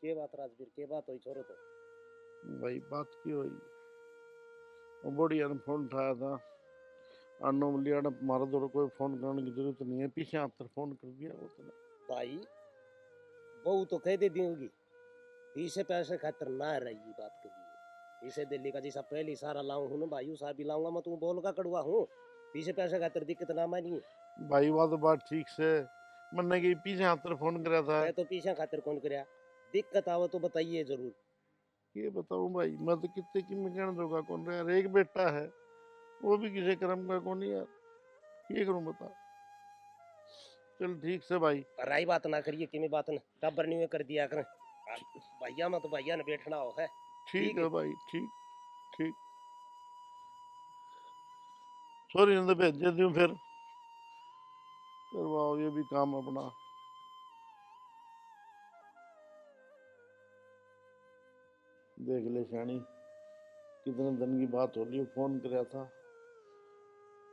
[SPEAKER 5] के बात राजवीर, के बात हुई छोरो तो?
[SPEAKER 4] भाई बात की हुई, वो बढ़िया ने फोन उठाया था, अनोमलिया ने मारा दो कोई फोन करने की जरूरत नहीं है, पीछे आकर फोन कर दिया वो तो।
[SPEAKER 5] भाई बहू तो कह दे दी होगी, इसे पैसे खातर ना रही बात करिए। इसे दिल्ली का जैसा पहले सारा लाऊं हूँ ना भाई, उसा भी लाऊंगा मैं, तू बोल का कड़वा हूँ। पीछे पैसे खातर दिक्कत ना मानिए
[SPEAKER 4] भाई वो तो बात ठीक से, मैंने कि पीछे आकर फोन कराया था।
[SPEAKER 5] मैं तो पीछे खातिर कौन कराया, दिक्कत आवे तो बताइए जरूर।
[SPEAKER 4] ये बताऊं भाई, मैं तो कितने की मैं कहना दूंगा कौन रहा यार, एक बेटा है वो भी किसी कर्म का कौन यार, ये करूं बता। चल ठीक से भाई।
[SPEAKER 5] राई बात ना करिए, किमी बात न टब्बर नहीं कर दिया कर। भैया में तो भैया ने बैठना हो है।
[SPEAKER 4] ठीक है भाई, ठीक ठीक। सॉरी नहीं तो भेज दूं, फिर करवाओ ये भी काम अपना। देख ले शानी, कितने दिन की बात हो रही है, फोन कराया था।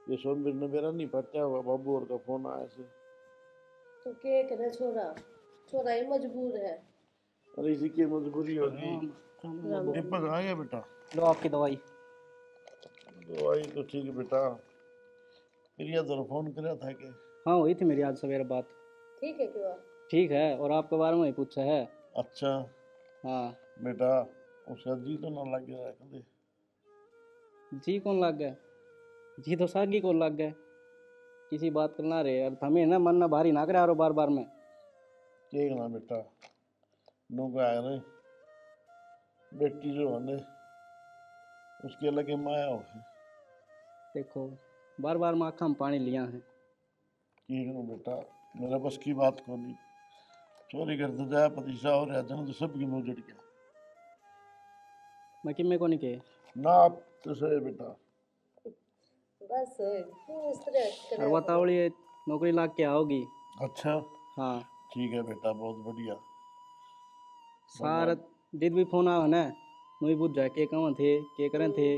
[SPEAKER 4] ये सोमवीर ने मेरा नहीं पटा हुआ, बाबू और का फोन आया से।
[SPEAKER 3] तो क्या करे छोरा, छोरा ही मजबूर है।
[SPEAKER 4] अरे इसी की मजबूरी होगी।
[SPEAKER 3] राम
[SPEAKER 4] दीपक आ गया बेटा?
[SPEAKER 8] लो आपकी दवाई।
[SPEAKER 4] दवाई तो ठीक है बेटा। प्रिया तो फोन कराया था कि?
[SPEAKER 8] हाँ हुई थी मेरी आज सवेरे बात।
[SPEAKER 3] ठीक है क्यों?
[SPEAKER 8] ठीक है, और आपके बारे में ही पूछा है।
[SPEAKER 4] अच्छा
[SPEAKER 8] हाँ।
[SPEAKER 4] बेटा, उसका जी तो ना लग गया कदे?
[SPEAKER 8] जी कौन लग गए? जी तो सागी कौन लग गए? किसी बात करना रे यार, हमें ना मन ना भारी ना करे बार बार में।
[SPEAKER 4] ठीक ना बेटा, नो का आया रे, बेटी जो है उसकी अलग ही माया हो है।
[SPEAKER 8] देखो, बार बार मैं आँखा में पानी लिया है।
[SPEAKER 4] की करूं बेटा, मेरा बस की बात को नहीं। चोरी करते जाया पतीसा और रह जाऊं तो सबकी मुंह जड़ गया।
[SPEAKER 8] मैं किम्मे को नहीं कहे।
[SPEAKER 4] ना आप तो सही बेटा।
[SPEAKER 3] बस क्यों इस तरह
[SPEAKER 8] और
[SPEAKER 3] करे?
[SPEAKER 8] बताओ ये नौकरी लाग के आओगी।
[SPEAKER 4] अच्छा
[SPEAKER 8] हाँ
[SPEAKER 4] ठीक है बेटा, बहुत बढ़िया।
[SPEAKER 8] सारा दिन भी फोन आओ ना, मुझे पूछ जाए के कहाँ थे के करें थे।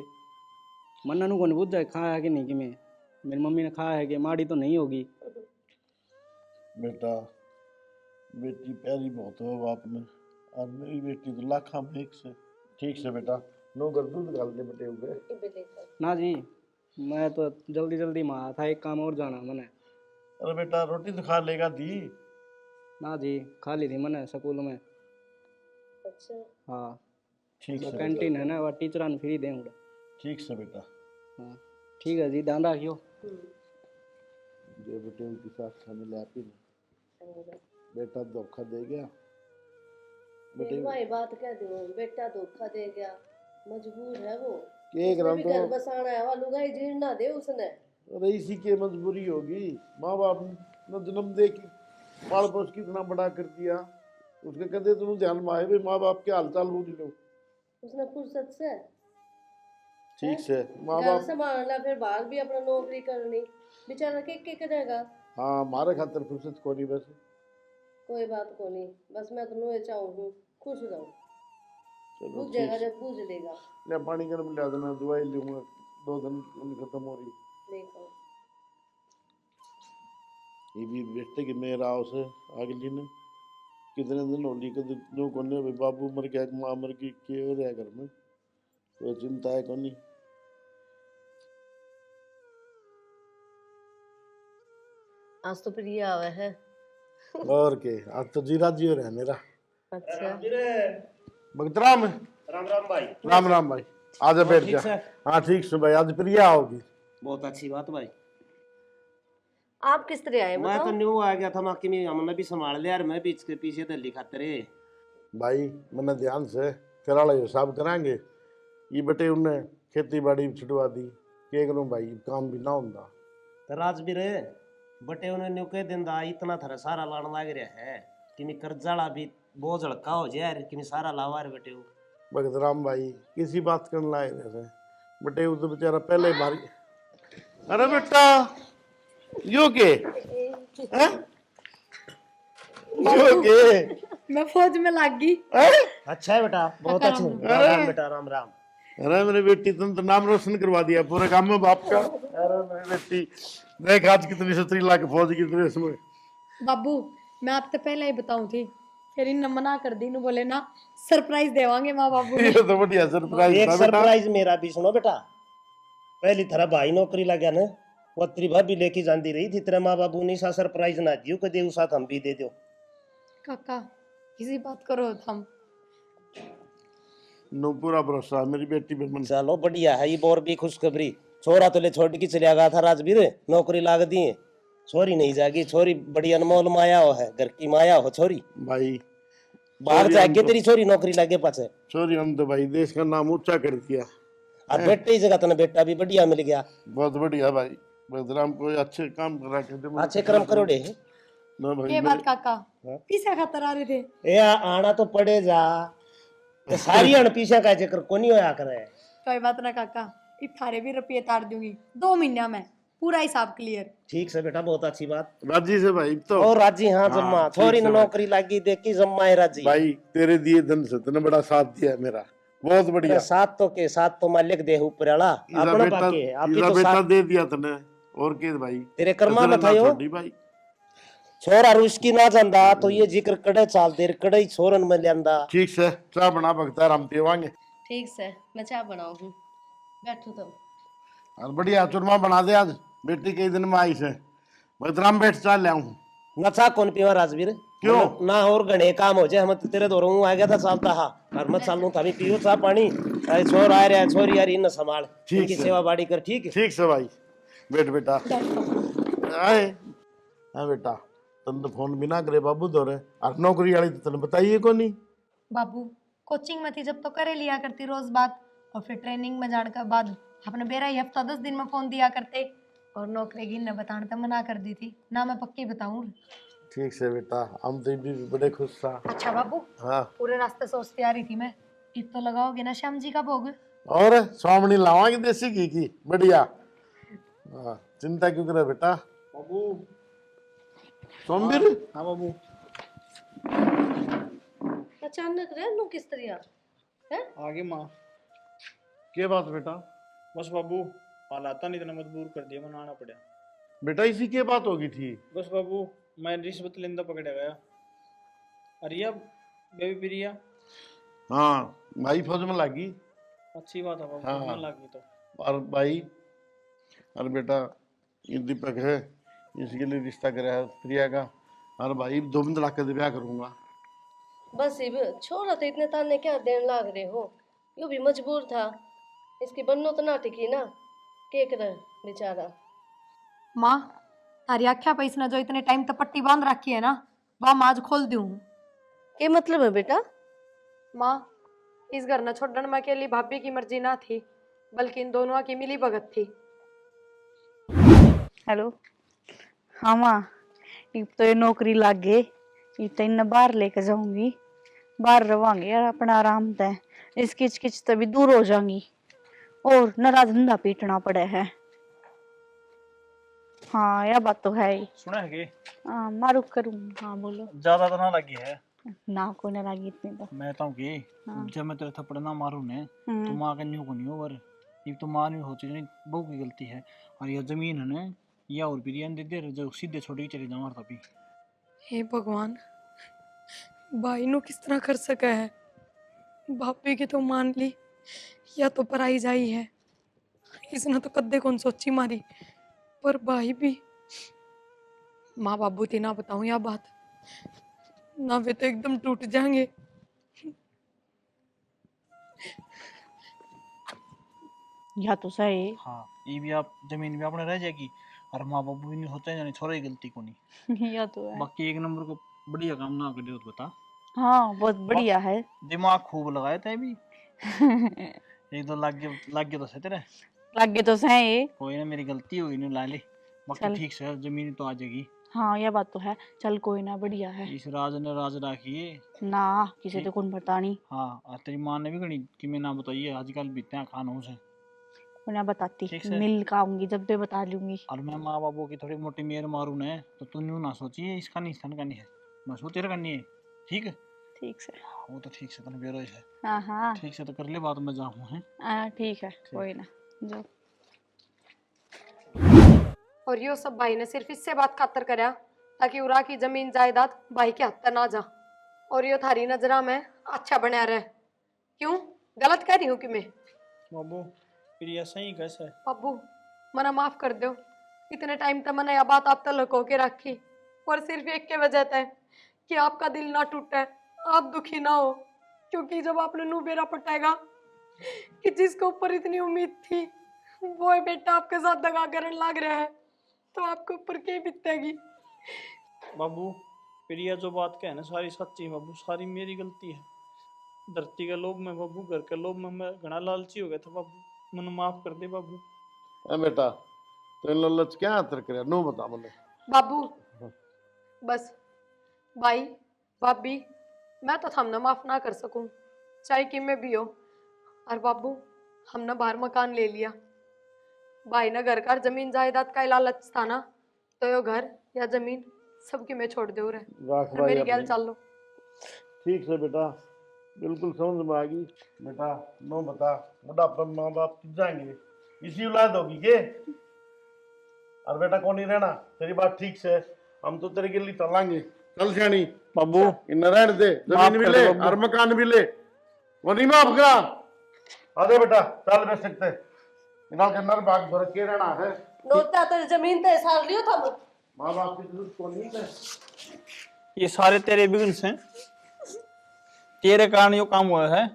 [SPEAKER 8] मन्ना नु को नहीं पूछ जाए खाया है कि नहीं कि मैं, मेरी मम्मी ने खाया है कि माड़ी तो नहीं होगी।
[SPEAKER 4] बेटा बेटी प्यारी बहुत हो बाप ने, और मेरी बेटी तो लाखा में एक से। ठीक से बेटा, नो कर दूध डाल दे बेटे हुए।
[SPEAKER 8] ना जी, मैं तो जल्दी जल्दी में आया था, एक काम और जाना मैंने।
[SPEAKER 4] अरे बेटा रोटी तो खा लेगा दी।
[SPEAKER 8] ना जी, खा ली थी मैंने स्कूल में।
[SPEAKER 3] अच्छा
[SPEAKER 8] हाँ
[SPEAKER 4] ठीक
[SPEAKER 8] तो
[SPEAKER 4] से
[SPEAKER 8] कैंटीन है ना, वह टीचर ने फ्री देंगे।
[SPEAKER 4] ठीक से बेटा।
[SPEAKER 8] हाँ ठीक है जी, ध्यान रखियो।
[SPEAKER 4] जो बेटे उनकी साथ खाने ले आती ना, बेटा धोखा दे गया। बेटे
[SPEAKER 3] भाई बात कह दो, बेटा धोखा दे गया, मजबूर है वो।
[SPEAKER 4] एक
[SPEAKER 3] उसने
[SPEAKER 4] रंग
[SPEAKER 3] भी
[SPEAKER 4] तो
[SPEAKER 3] घर बसाना है, वालू गाई जीर्ण ना दे उसने।
[SPEAKER 4] अरे इसी की मजबूरी होगी। माँ बाप ने जन्म दे के पाल पोस के इतना बड़ा कर दिया, उसके कहते तुम ध्यान में आए भाई माँ बाप के हालचाल बूझ लो।
[SPEAKER 3] उसने फुर्सत से
[SPEAKER 4] ठीक से माँ
[SPEAKER 3] घर
[SPEAKER 4] बाप।
[SPEAKER 3] संभालना, फिर बाहर भी अपना नौकरी करनी, बेचारा के करेगा।
[SPEAKER 4] हाँ हमारे खातर फुर्सत को नहीं बस।
[SPEAKER 3] कोई बात को नहीं, बस मैं तो नुए चाहूँ खुश रहूँ।
[SPEAKER 4] चलो
[SPEAKER 3] बुझेगा
[SPEAKER 4] ठीक।
[SPEAKER 3] जब बुझ लेगा।
[SPEAKER 4] ले पानी गर्म ला देना, दवाई लूंगा, 2 दिन में खत्म हो रही।
[SPEAKER 3] देखो
[SPEAKER 4] ये भी बेचते कि मेरा उसे अगली ने कितने दिन होली के दो कोने भाई बाबू मर गया माँ मर गई के हो रहा घर में, कोई चिंता है को नहीं।
[SPEAKER 3] आज तो प्रिया आवा है।
[SPEAKER 4] और के आज तो जीरा जी हो रहा है मेरा।
[SPEAKER 3] अच्छा
[SPEAKER 4] भगतराम।
[SPEAKER 5] राम राम भाई।
[SPEAKER 4] राम राम भाई, आजा बैठ
[SPEAKER 5] ठीक
[SPEAKER 4] जा।
[SPEAKER 5] से?
[SPEAKER 4] हाँ ठीक से भाई, आज प्रिया आओगी।
[SPEAKER 5] बहुत अच्छी बात भाई।
[SPEAKER 3] आप किस तरह आए
[SPEAKER 5] मैं तो
[SPEAKER 3] बताओ?
[SPEAKER 5] न्यू आ गया था, माँ की हमने भी संभाल लिया और मैं भी इसके पीछे दिल्ली खाते रहे।
[SPEAKER 4] भाई मैंने ध्यान से कराला हिसाब कराएंगे, ये बेटे उनने खेती बाड़ी छुटवा दी, के करूं भाई काम भी ना होता।
[SPEAKER 5] तो राजवीर बटे उन्होंने न्यू कह दिन इतना थारा सारा लाने लग रहा है कि मैं कर्जाला भी बोझ हल्का हो जाए कि मैं सारा लावा रे बेटे।
[SPEAKER 4] भगतराम भाई किसी बात करने लाए जैसे बेटे उधर बेचारा पहले मारी। अरे बेटा यो के हैं? यो के
[SPEAKER 7] मैं फौज में लाग गई।
[SPEAKER 5] अच्छा है बेटा, बहुत अच्छा। राम राम बेटा, राम राम।
[SPEAKER 4] अरे मेरी बेटी तुम तो नाम रोशन करवा दिया पूरे काम में बाप का। अरे मेरी बेटी देख आज कितनी सतरी लाख फौज की ड्रेस में।
[SPEAKER 7] बाबू मैं आपसे पहले ही बताऊं थी, फिर इन मना कर दी, बोले ना सरप्राइज देवांगे माँ बाबू ने।
[SPEAKER 4] ये तो बढ़िया सरप्राइज
[SPEAKER 5] एक
[SPEAKER 4] था बेटा।
[SPEAKER 5] सरप्राइज मेरा भी सुनो बेटा। पहली थारा भाई नौकरी लग गया ना, वो तेरी भाभी लेके जाती रही थी, तेरे माँ बाबू ने सा सरप्राइज ना दियो कदे उस साथ हम भी दे दो।
[SPEAKER 7] काका किसी बात करो हम।
[SPEAKER 4] नो पूरा भरोसा मेरी बेटी पे मन।
[SPEAKER 5] चलो बढ़िया है, ये और भी खुशखबरी। छोरा तो ले छोड़ के चलिया गया था राजवीर, नौकरी लाग दी है। छोरी नहीं जागी, छोरी बड़ी अनमोल माया हो है, घर की माया हो छोरी।
[SPEAKER 4] भाई
[SPEAKER 5] बाहर जाके तेरी छोरी नौकरी लगे पाछे।
[SPEAKER 4] चोरी हम तो भाई देश का नाम ऊंचा कर दिया।
[SPEAKER 5] और बेटे की जगह तना बेटा भी बढ़िया मिल गया।
[SPEAKER 4] बहुत बढ़िया भाई, बदराम को अच्छे काम करा के दे।
[SPEAKER 5] अच्छे कर्म करोड़े।
[SPEAKER 4] ना भाई
[SPEAKER 7] ये बात काका पीछे खातर आ रहे थे।
[SPEAKER 5] ए आना तो पड़े जा, तो सारी अण पीछे का जिक्र कोनी होया करे।
[SPEAKER 7] कोई बात ना काका, थारे भी रुपये तार दूंगी 2 महीना में, पूरा हिसाब क्लियर।
[SPEAKER 5] ठीक से बेटा, बहुत अच्छी बात।
[SPEAKER 4] राजी से भाई तो।
[SPEAKER 5] और राजी हाँ जम्मा,
[SPEAKER 4] हाँ,
[SPEAKER 5] छोरी
[SPEAKER 4] ठीक
[SPEAKER 5] ने
[SPEAKER 4] से भाई।
[SPEAKER 5] नौकरी लगी देखी जम्मा है राजी।
[SPEAKER 4] भाई तेरे दिए धन से तूने बड़ा साथ दिया मेरा, बहुत बढ़िया।
[SPEAKER 5] साथ तो के साथ तो मालिक दे ऊपर वाला अपना बाकी है। आप ही तो
[SPEAKER 4] बेटा
[SPEAKER 5] साथ
[SPEAKER 4] दे दिया तूने और के भाई
[SPEAKER 5] तेरे कर्मा में था यो।
[SPEAKER 4] भाई
[SPEAKER 5] छोरा रूस की ना जांदा तो ये जिक्र कड़े चाल देर कड़े छोरन में लेंदा।
[SPEAKER 4] ठीक से चाह बना भगता हम पीवांगे।
[SPEAKER 3] ठीक से मैं चाय बनाऊं हूँ, बैठो तुम।
[SPEAKER 4] और बढ़िया चूरमा बना दे आज, बेटी के दिन में आई से बदराम बैठ चाल ले आऊं।
[SPEAKER 5] नचा कौन पीवा राजवीर?
[SPEAKER 4] क्यों?
[SPEAKER 5] ना और घने काम हो जाए, हम तो तेरे दोरों आ गया था चालता हा और मैं चालू था, पियो चा पानी। अरे छोर आ रहा है, छोरी आ रही न संभाल,
[SPEAKER 4] ठीक
[SPEAKER 5] इनकी
[SPEAKER 4] है।
[SPEAKER 5] सेवा बाड़ी कर। ठीक है
[SPEAKER 4] ठीक से भाई बैठ बेटा। आए हाँ बेटा तन तो फोन भी ना करे बाबू दौरे, और नौकरी वाली तो तने बताइए को नहीं।
[SPEAKER 2] बाबू कोचिंग में थी जब तो करे लिया करती रोज बात, और फिर ट्रेनिंग में जाने के बाद अपने बेरा ही हफ्ता 10 दिन में फोन दिया करते। और नौकरी की न बताने तो मना कर दी थी ना, मैं पक्की बताऊं।
[SPEAKER 4] ठीक से बेटा, हम तो भी बड़े खुश था।
[SPEAKER 2] अच्छा बाबू,
[SPEAKER 4] हाँ,
[SPEAKER 2] पूरे रास्ते सोचती आ रही थी मैं, ईद तो लगाओगे ना श्याम जी का भोग?
[SPEAKER 4] और स्वामणी लावांगे देसी घी की बढ़िया। हाँ, चिंता क्यों करे बेटा।
[SPEAKER 1] बाबू।
[SPEAKER 4] सोमवीर,
[SPEAKER 1] हाँ बाबू।
[SPEAKER 3] अचानक रे नु किस तरह है?
[SPEAKER 1] आगे माँ।
[SPEAKER 4] क्या बात बेटा?
[SPEAKER 1] बस बाबू, हालात ने इतना मजबूर कर दिया, मनाना पड़ा।
[SPEAKER 4] बेटा इसी की बात होगी थी।
[SPEAKER 1] बस बाबू, मैं रिश्वत लेंदा पकड़ा गया। अरिया बेबी प्रिया।
[SPEAKER 4] हाँ, भाई फौज में लगी।
[SPEAKER 1] अच्छी बात है बाबू,
[SPEAKER 4] हाँ।
[SPEAKER 1] मन लगी तो।
[SPEAKER 4] और भाई, और बेटा ये दीपक है, इसके लिए रिश्ता कराया है प्रिया का। और भाई 2 लाख का ब्याह करूंगा।
[SPEAKER 3] बस इब छोरा तो इतने ताने क्या देने लाग रहे हो, यो भी मजबूर था, इसकी बन्नो तो ना टिकी ना, के करे बेचारा।
[SPEAKER 2] माँ, तारी आख्या पे इसने जो इतने टाइम तक पट्टी बांध रखी है ना, वह मैं आज खोल दूं।
[SPEAKER 3] के मतलब है बेटा?
[SPEAKER 2] माँ, इस घर न छोड़ने में अकेली भाभी की मर्जी ना थी, बल्कि इन दोनों की मिली भगत थी।
[SPEAKER 6] हेलो। हाँ माँ, अब तो ये नौकरी लग गई, अब तो इन्हें बाहर लेके जाऊंगी, बाहर रवांगे यार अपना आराम से, इस किच किच से भी दूर हो जाऊंगी और नाराज धंधा पीटना पड़े है। हाँ यह बात तो है ही।
[SPEAKER 1] सुना है कि
[SPEAKER 6] हाँ मारू करूँ। हाँ बोलो।
[SPEAKER 1] ज्यादा तो ना लगी है।
[SPEAKER 6] ना को ना लगी इतनी तो।
[SPEAKER 1] मैं तो कि
[SPEAKER 6] हाँ।
[SPEAKER 1] जब मैं तेरे थप्पड़ ना मारू ने तो
[SPEAKER 6] हम्म।
[SPEAKER 1] माँ का न्यू को नहीं ओवर। ये तो माँ नहीं होती नहीं, बहू की गलती है। और ये जमीन है ना, या और बिरयानी दे दे जो सीधे छोड़ के चले जाऊँ तभी।
[SPEAKER 7] हे भगवान, भाई नु किस तरह कर सका है? भाभी की तो मान ली, या तो पराई जाई है, इसने तो कद्दे कौन सोची मारी, पर भाई भी। माँ बाबू थी ना बताऊं यह बात, ना वे तो एकदम टूट जाएंगे।
[SPEAKER 6] या तो सही।
[SPEAKER 1] हाँ, ये भी आप जमीन भी अपने रह जाएगी और माँ बाबू भी नहीं सोचा जाने छोरा की गलती को नहीं।
[SPEAKER 6] या तो है।
[SPEAKER 1] बाकी एक नंबर को बढ़िया काम ना कर तो बता।
[SPEAKER 6] हाँ बहुत बढ़िया है।
[SPEAKER 1] दिमाग खूब लगाया था भी। एक दो लाग गया तो सही तेरे।
[SPEAKER 6] लगे तो सही।
[SPEAKER 1] कोई ना, मेरी गलती हुई नहीं ला ली। बाकी
[SPEAKER 6] चल।
[SPEAKER 1] ठीक से जमीन तो आ जाएगी।
[SPEAKER 6] हाँ यह बात तो है। चल कोई ना, बढ़िया है
[SPEAKER 1] इस राज ने राज राखिए।
[SPEAKER 6] ना, किसी तो कौन पता नहीं।
[SPEAKER 1] हाँ, और तेरी माँ ने भी कही कि मैं ना बताइए आजकल बीते हैं खानों से।
[SPEAKER 6] उन्हें बताती,
[SPEAKER 1] ठीक से।
[SPEAKER 6] मिल का आऊंगी जब भी बता लूंगी।
[SPEAKER 1] और मैं माँ बाबू की थोड़ी मोटी मेर मारू ने तो तू न्यू ना सोचिए इसका नहीं सन करनी है, मैं सोच तेरा करनी है। ठीक है।
[SPEAKER 6] ठीक से।
[SPEAKER 1] वो तो ठीक से तने बेरोज है।
[SPEAKER 6] हाँ हाँ।
[SPEAKER 1] ठीक से तो कर ले बात, मैं जाऊँ है।
[SPEAKER 6] हाँ ठीक है, कोई ना जो।
[SPEAKER 2] और यो सब भाई ने सिर्फ इससे बात खातर करया ताकि उरा की जमीन जायदाद भाई के हाथ ना जा, और यो थारी नजरा में अच्छा बनया रहे। क्यों गलत कह रही हूँ कि मैं?
[SPEAKER 1] बाबू फिर ये सही कैसे है?
[SPEAKER 2] बाबू मना माफ कर दो, इतने टाइम तक मैंने यह बात आप तक लुको के रखी, और सिर्फ एक के वजह से कि आपका दिल ना टूटे, आप दुखी ना हो। क्योंकि जब आपने नू बेरा पटाएगा कि जिसके ऊपर इतनी उम्मीद थी वो बेटा आपके साथ दगा करने लग रहा है, तो आपके ऊपर क्या बीतेगी?
[SPEAKER 1] बाबू फिर ये जो बात कहे ना सारी सच्ची है बाबू, सारी मेरी गलती है। धरती का लोभ में बाबू, घर के लोभ में मैं घना लालची हो गया था बाबू, मैंने माफ कर दे बाबू।
[SPEAKER 4] ए बेटा, तो इन लल्लच क्या अंतर करे, नो बता बोले।
[SPEAKER 2] बाबू बस भाई भाभी, मैं तो थमना माफ ना कर सकूं चाहे कि मैं भी हो। और बाबू हमने बाहर मकान ले लिया, भाई ने घर का जमीन जायदाद का लालच था ना, तो यो घर या जमीन सबकी मैं छोड़ दे रहे
[SPEAKER 4] राख
[SPEAKER 2] और
[SPEAKER 4] भाई
[SPEAKER 2] मेरी गैल
[SPEAKER 4] अपनी।
[SPEAKER 2] चल लो।
[SPEAKER 4] ठीक से बेटा, बिल्कुल समझ में आ गई। बेटा नो बता, बुढ़ापे में माँ बाप किस जाएंगे, इसी औलाद होगी के। और बेटा कौन नहीं रहना, तेरी बात ठीक से, हम तो तेरे के लिए चलांगे। चल सियानी
[SPEAKER 1] बाबू
[SPEAKER 4] इन रहने दे,
[SPEAKER 1] माफ
[SPEAKER 4] जमीन भी
[SPEAKER 1] कर
[SPEAKER 4] ले
[SPEAKER 1] दे बाबू।
[SPEAKER 4] और मकान भी ले, वो नहीं माफ करा। अरे बेटा चल बस सकते इना के अंदर भाग भर के रहना है।
[SPEAKER 3] नोता तो जमीन ते सार लियो था मुझ।
[SPEAKER 4] माँ बाप की जरूरत को नहीं है।
[SPEAKER 1] ये सारे तेरे बिगड़ से, तेरे कारण यो काम हुआ है।